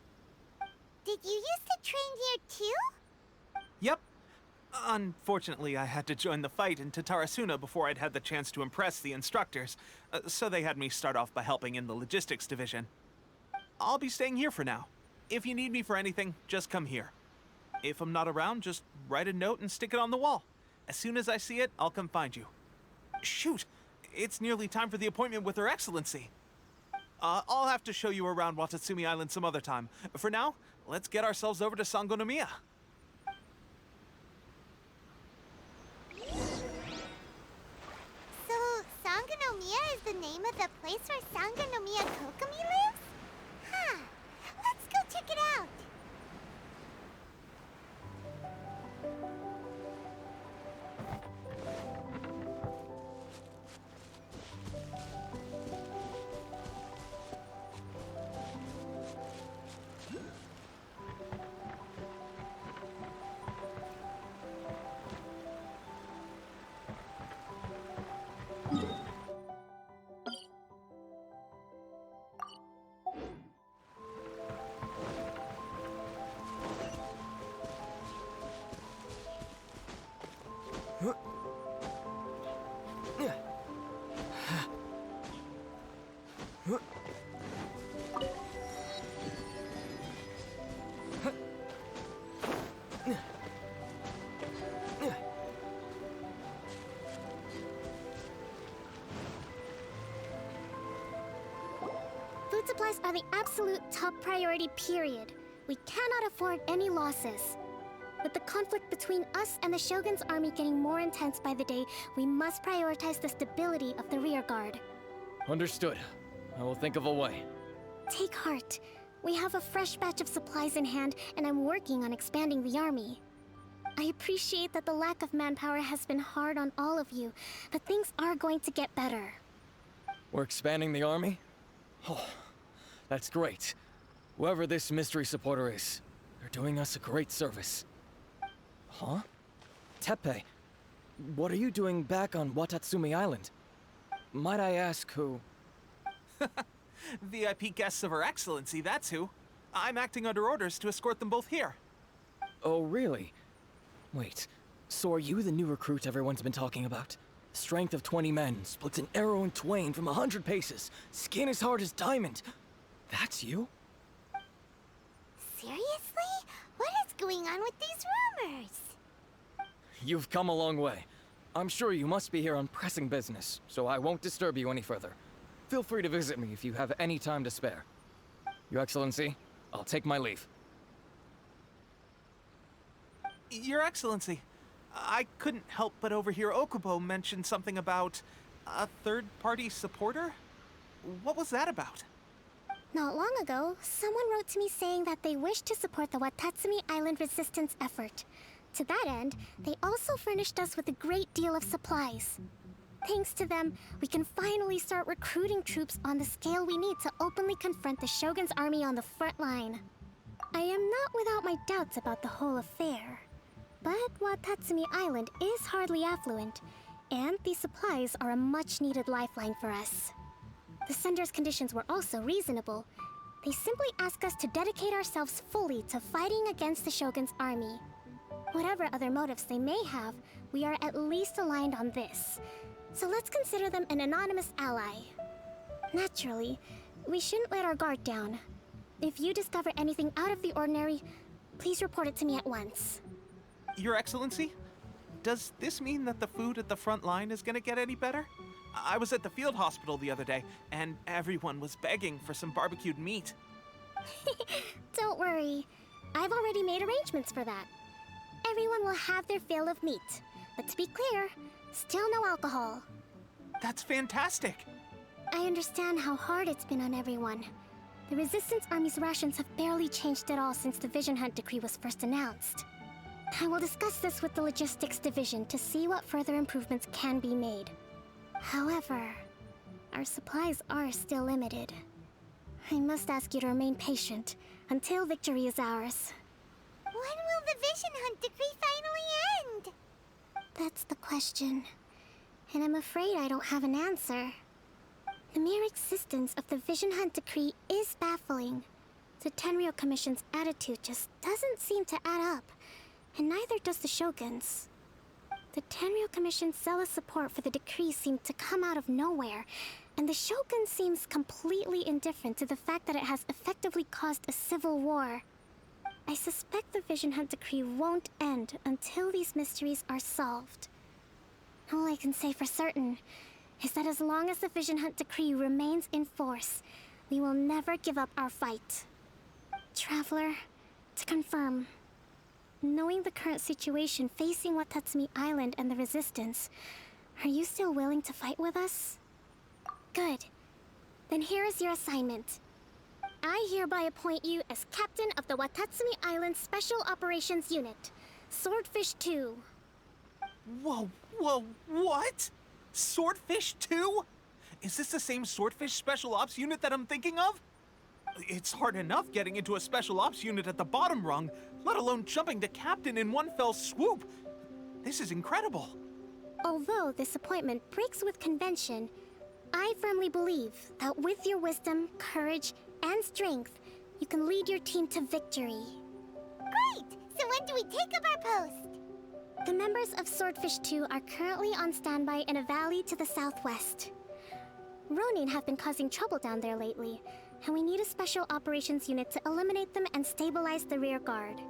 Did you used to train here too? Yep. Unfortunately, I had to join the fight in Tatarasuna before I'd had the chance to impress the instructors, so they had me start off by helping in the logistics division. I'll be staying here for now. If you need me for anything, just come here. If I'm not around, just write a note and stick it on the wall. As soon as I see it, I'll come find you. Shoot! It's nearly time for the appointment with Her Excellency. I'll have to show you around Watatsumi Island some other time. For now, let's get ourselves over to Sangonomiya. So, Sangonomiya is the name of the place where Sangonomiya Kokomi lives? Huh. Let's go check it out. Food supplies are the absolute top priority, period. We cannot afford any losses. With the conflict between us and the Shogun's army getting more intense by the day, we must prioritize the stability of the rear guard. Understood. I will think of a way. Take heart. We have a fresh batch of supplies in hand, and I'm working on expanding the army. I appreciate that the lack of manpower has been hard on all of you, but things are going to get better. We're expanding the army? Oh, that's great. Whoever this mystery supporter is, they're doing us a great service. Huh? Teppei, what are you doing back on Watatsumi Island? Might I ask who? VIP guests of Her Excellency, that's who. I'm acting under orders to escort them both here. Oh, really? Wait, so are you the new recruit everyone's been talking about? Strength of 20 men, splits an arrow in twain from 100 paces, skin as hard as diamond. That's you? Seriously? What is going on with these rumors? You've come a long way. I'm sure you must be here on pressing business, so I won't disturb you any further. Feel free to visit me if you have any time to spare. Your Excellency, I'll take my leave. Your Excellency, I couldn't help but overhear Okubo mention something about a third-party supporter? What was that about? Not long ago, someone wrote to me saying that they wish to support the Watatsumi Island resistance effort. To that end, they also furnished us with a great deal of supplies. Thanks to them, we can finally start recruiting troops on the scale we need to openly confront the Shogun's army on the front line. I am not without my doubts about the whole affair. But Watatsumi Island is hardly affluent, and these supplies are a much-needed lifeline for us. The sender's conditions were also reasonable. They simply ask us to dedicate ourselves fully to fighting against the Shogun's army. Whatever other motives they may have, we are at least aligned on this. So let's consider them an anonymous ally. Naturally, we shouldn't let our guard down. If you discover anything out of the ordinary, please report it to me at once. Your Excellency, does this mean that the food at the front line is gonna get any better? I was at the field hospital the other day, and everyone was begging for some barbecued meat. Don't worry. I've already made arrangements for that. Everyone will have their fill of meat. But to be clear, still no alcohol. That's fantastic! I understand how hard it's been on everyone. The Resistance Army's rations have barely changed at all since the Vision Hunt decree was first announced. I will discuss this with the Logistics Division to see what further improvements can be made. However, our supplies are still limited. I must ask you to remain patient until victory is ours. When will the Vision Hunt decree finally end? That's the question. And I'm afraid I don't have an answer. The mere existence of the Vision Hunt decree is baffling. The Tenryou Commission's attitude just doesn't seem to add up, and neither does the Shogun's. The Tenryou Commission's zealous support for the decree seemed to come out of nowhere, and the Shogun seems completely indifferent to the fact that it has effectively caused a civil war. I suspect the Vision Hunt decree won't end until these mysteries are solved. All I can say for certain is that as long as the Vision Hunt decree remains in force, we will never give up our fight. Traveler, to confirm, knowing the current situation facing Watatsumi Island and the Resistance, are you still willing to fight with us? Good. Then here is your assignment. I hereby appoint you as Captain of the Watatsumi Island Special Operations Unit, Swordfish 2. Whoa, what? Swordfish 2? Is this the same Swordfish Special Ops unit that I'm thinking of? It's hard enough getting into a Special Ops unit at the bottom rung, let alone jumping to Captain in one fell swoop. This is incredible. Although this appointment breaks with convention, I firmly believe that with your wisdom, courage, and strength, you can lead your team to victory. Great! So when do we take up our post? The members of Swordfish 2 are currently on standby in a valley to the southwest. Ronin have been causing trouble down there lately, and we need a special operations unit to eliminate them and stabilize the rear guard.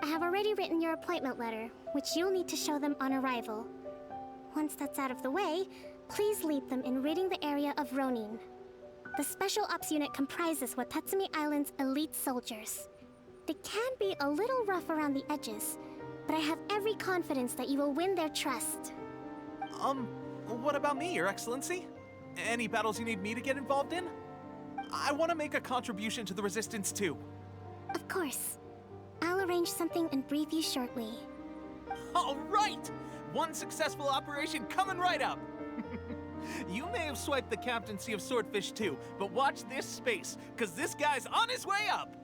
I have already written your appointment letter, which you'll need to show them on arrival. Once that's out of the way, please lead them in ridding the area of Ronin. The Special Ops Unit comprises Watatsumi Island's elite soldiers. They can be a little rough around the edges, but I have every confidence that you will win their trust. What about me, Your Excellency? Any battles you need me to get involved in? I want to make a contribution to the Resistance too. Of course. I'll arrange something and brief you shortly. All right! One successful operation coming right up! You may have swiped the captaincy of Swordfish too, but watch this space, because this guy's on his way up!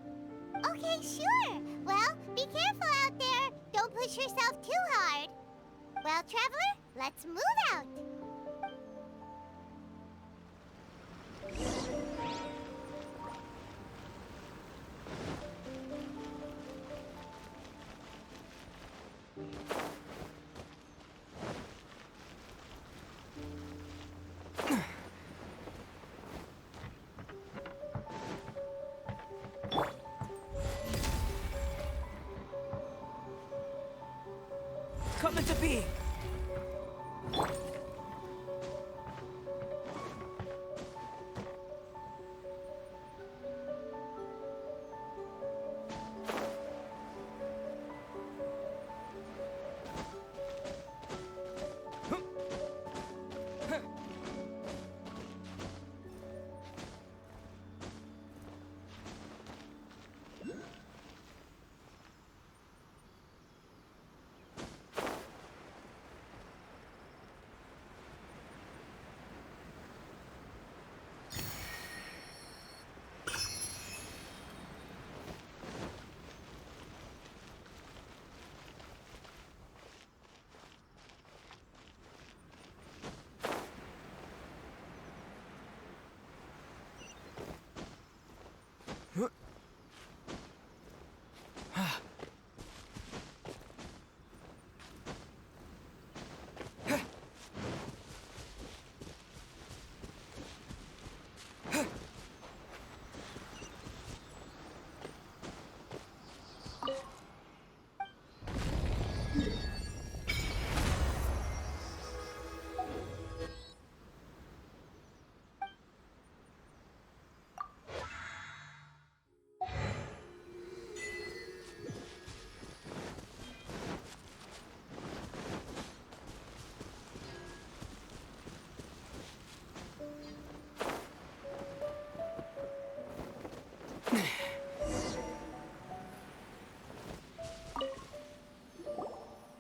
Okay, sure. Well, be careful out there. Don't push yourself too hard. Well, Traveler, let's move out. Come into being!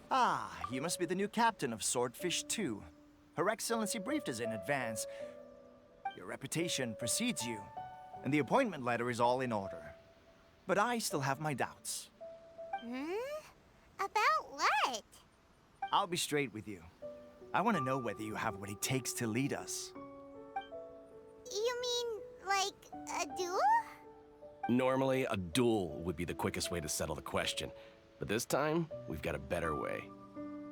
Ah, you must be the new captain of Swordfish 2. Her Excellency briefed us in advance. Your reputation precedes you, and the appointment letter is all in order. But I still have my doubts. About what? I'll be straight with you. I want to know whether you have what it takes to lead us. You mean, like, a duel? Normally, a duel would be the quickest way to settle the question. But this time, we've got a better way.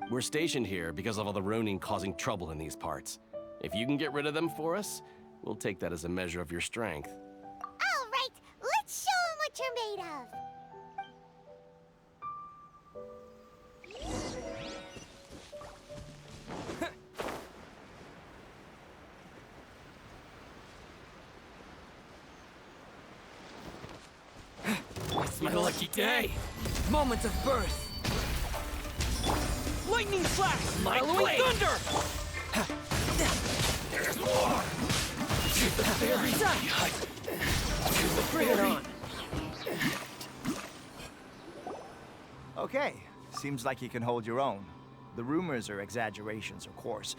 We're stationed here because of all the Ronin causing trouble in these parts. If you can get rid of them for us, we'll take that as a measure of your strength. All right, let's show 'em what you're made of. It's my lucky day! Moment of birth! Lightning flash! Following thunder! There's more! To the very Bring it on! Okay, seems like you can hold your own. The rumors are exaggerations, of course,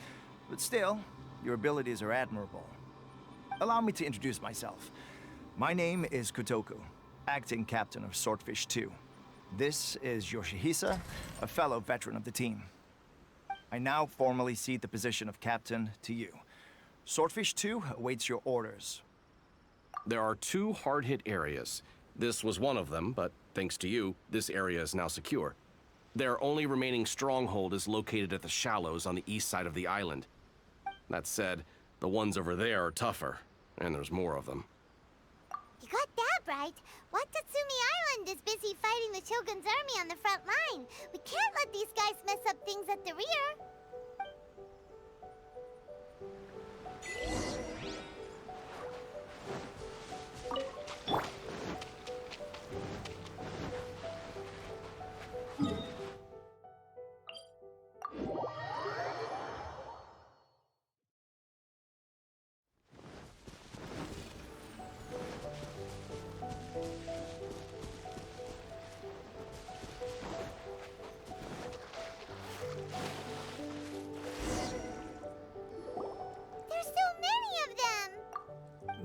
but still, your abilities are admirable. Allow me to introduce myself. My name is Kotoku, acting captain of Swordfish 2. This is Yoshihisa, a fellow veteran of the team. I now formally cede the position of captain to you. Swordfish 2 awaits your orders. There are 2 hard-hit areas. This was one of them, but thanks to you, this area is now secure. Their only remaining stronghold is located at the shallows on the east side of the island. That said, the ones over there are tougher, and there's more of them. You got that right. Watatsumi Island is busy fighting the Shogun's army on the front line. We can't let these guys mess up things at the rear.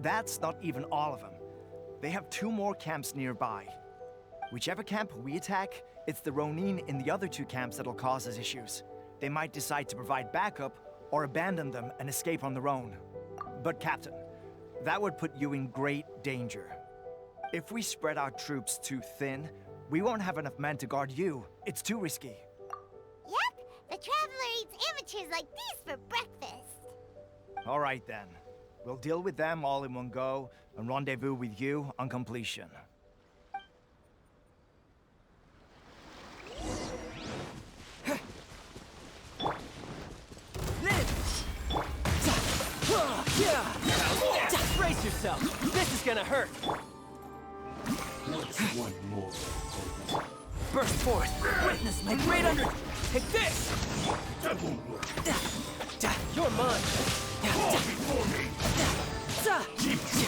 That's not even all of them. They have 2 more camps nearby. Whichever camp we attack, it's the Ronin in the other 2 camps that'll cause us issues. They might decide to provide backup or abandon them and escape on their own. But Captain, that would put you in great danger. If we spread our troops too thin, we won't have enough men to guard you. It's too risky. Yep, the Traveler eats amateurs like these for breakfast. All right then. We'll deal with them all in one go and rendezvous with you on completion. Brace yourself. This is gonna hurt. One more. Burst forth. Witness my great under. Take this. You're mine. Fall before me. Fall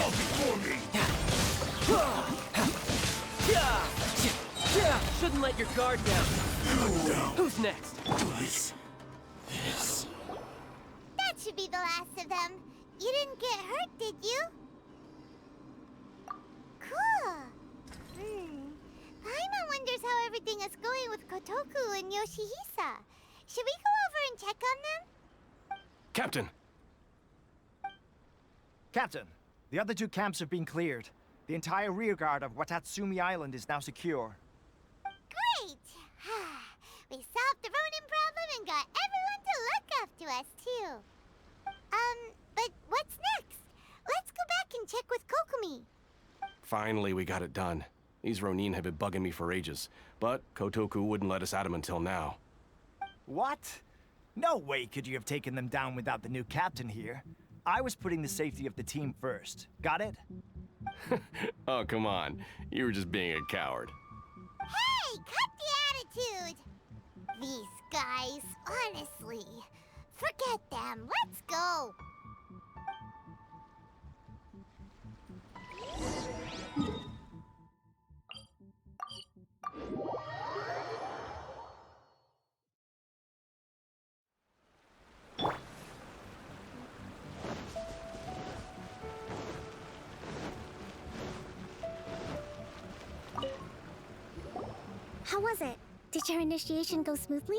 before me. Shouldn't let your guard down. Who's next? This. That should be the last of them. You didn't get hurt, did you? Cool. Paimon wonders how everything is going with Kotoku and Yoshihisa. Should we go over and check on them? Captain! Captain, the other 2 camps have been cleared. The entire rearguard of Watatsumi Island is now secure. Great! We solved the Ronin problem and got everyone to look after us, too. But what's next? Let's go back and check with Kokumi. Finally, we got it done. These Ronin have been bugging me for ages, but Kotoku wouldn't let us at them until now. What? No way could you have taken them down without the new captain here. I was putting the safety of the team first. Got it? Oh, come on. You were just being a coward. Hey, cut the attitude! These guys, honestly. Forget them. Let's go. How was it? Did your initiation go smoothly?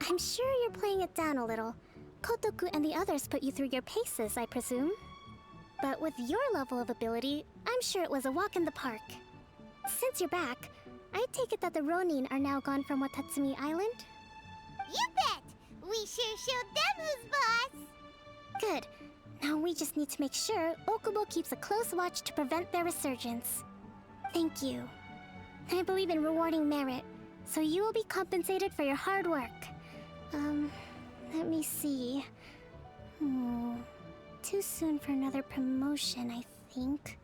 I'm sure you're playing it down a little. Kotoku and the others put you through your paces, I presume. But with your level of ability, I'm sure it was a walk in the park. Since you're back, I take it that the Ronin are now gone from Watatsumi Island? You bet! We sure showed them who's boss! Good. Now we just need to make sure Okubo keeps a close watch to prevent their resurgence. Thank you. I believe in rewarding merit, so you will be compensated for your hard work. Let me see. Too soon for another promotion, I think.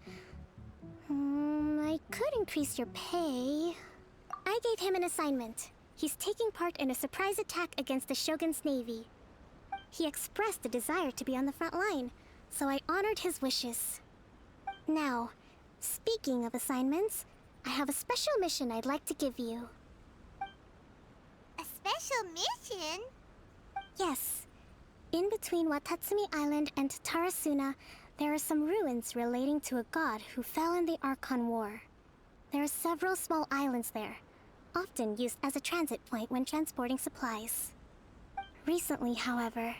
I could increase your pay. I gave him an assignment. He's taking part in a surprise attack against the Shogun's navy. He expressed a desire to be on the front line, so I honored his wishes. Now, speaking of assignments, I have a special mission I'd like to give you. A special mission? Yes. In between Watatsumi Island and Tarasuna, there are some ruins relating to a god who fell in the Archon War. There are several small islands there, often used as a transit point when transporting supplies. Recently, however,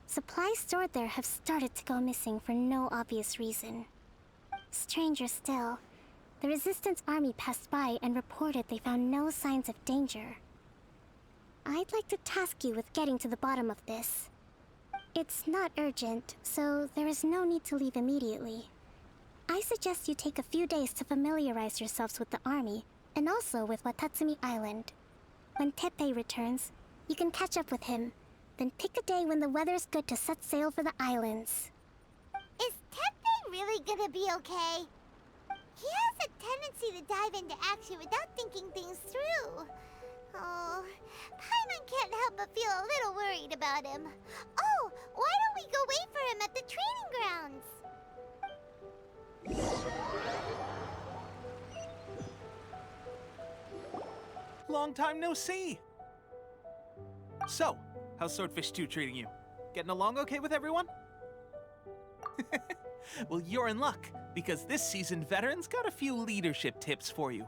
supplies stored there have started to go missing for no obvious reason. Stranger still, the Resistance army passed by and reported they found no signs of danger. I'd like to task you with getting to the bottom of this. It's not urgent, so there is no need to leave immediately. I suggest you take a few days to familiarize yourselves with the army, and also with Watatsumi Island. When Teppei returns, you can catch up with him, then pick a day when the weather's good to set sail for the islands. Is Teppei really gonna be okay? He has a tendency to dive into action without thinking things through. Oh, Paimon can't help but feel a little worried about him. Oh, why don't we go wait for him at the training grounds? Long time no see. So, how's Swordfish 2 treating you? Getting along okay with everyone? Well, you're in luck, because this seasoned veteran's got a few leadership tips for you.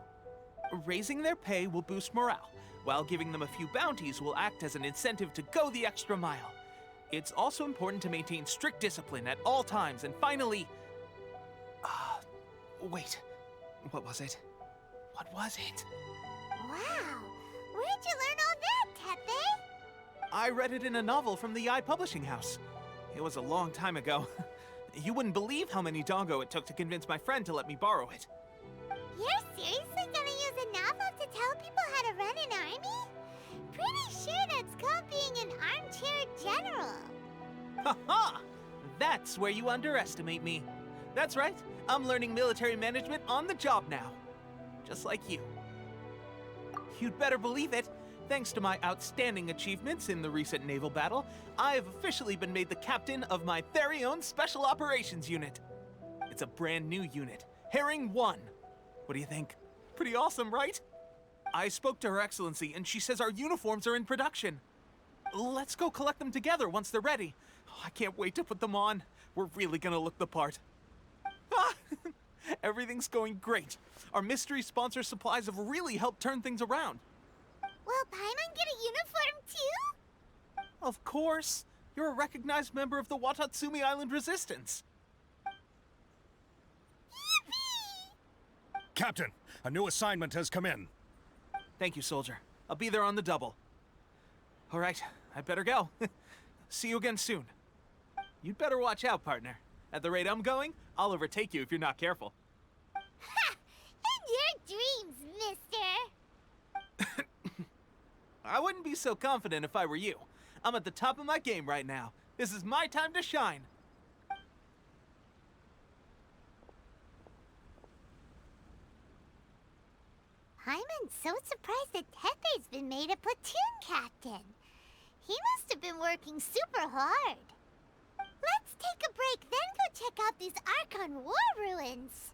Raising their pay will boost morale, while giving them a few bounties will act as an incentive to go the extra mile. It's also important to maintain strict discipline at all times, and finally... wait. What was it? What was it? Wow! Where'd you learn all that, Tepe? I read it in a novel from the I Publishing House. It was a long time ago. You wouldn't believe how many doggo it took to convince my friend to let me borrow it. You're seriously gonna use a novel to tell people how to run an army? Pretty sure that's called being an armchair general. Ha-ha! That's where you underestimate me. That's right, I'm learning military management on the job now. Just like you. You'd better believe it. Thanks to my outstanding achievements in the recent naval battle, I have officially been made the captain of my very own Special Operations Unit. It's a brand new unit, Herring 1. What do you think? Pretty awesome, right? I spoke to Her Excellency, and she says our uniforms are in production. Let's go collect them together once they're ready. Oh, I can't wait to put them on. We're really gonna look the part. Ah! Everything's going great. Our mystery sponsor supplies have really helped turn things around. Will Paimon get a uniform too? Of course. You're a recognized member of the Watatsumi Island Resistance. Captain, a new assignment has come in. Thank you, soldier. I'll be there on the double. All right, I'd better go. See you again soon. You'd better watch out, partner. At the rate I'm going, I'll overtake you if you're not careful. Ha! In your dreams, mister! I wouldn't be so confident if I were you. I'm at the top of my game right now. This is my time to shine. Paimon's so surprised that Tepe's been made a platoon captain. He must have been working super hard. Let's take a break, then go check out these Archon War ruins.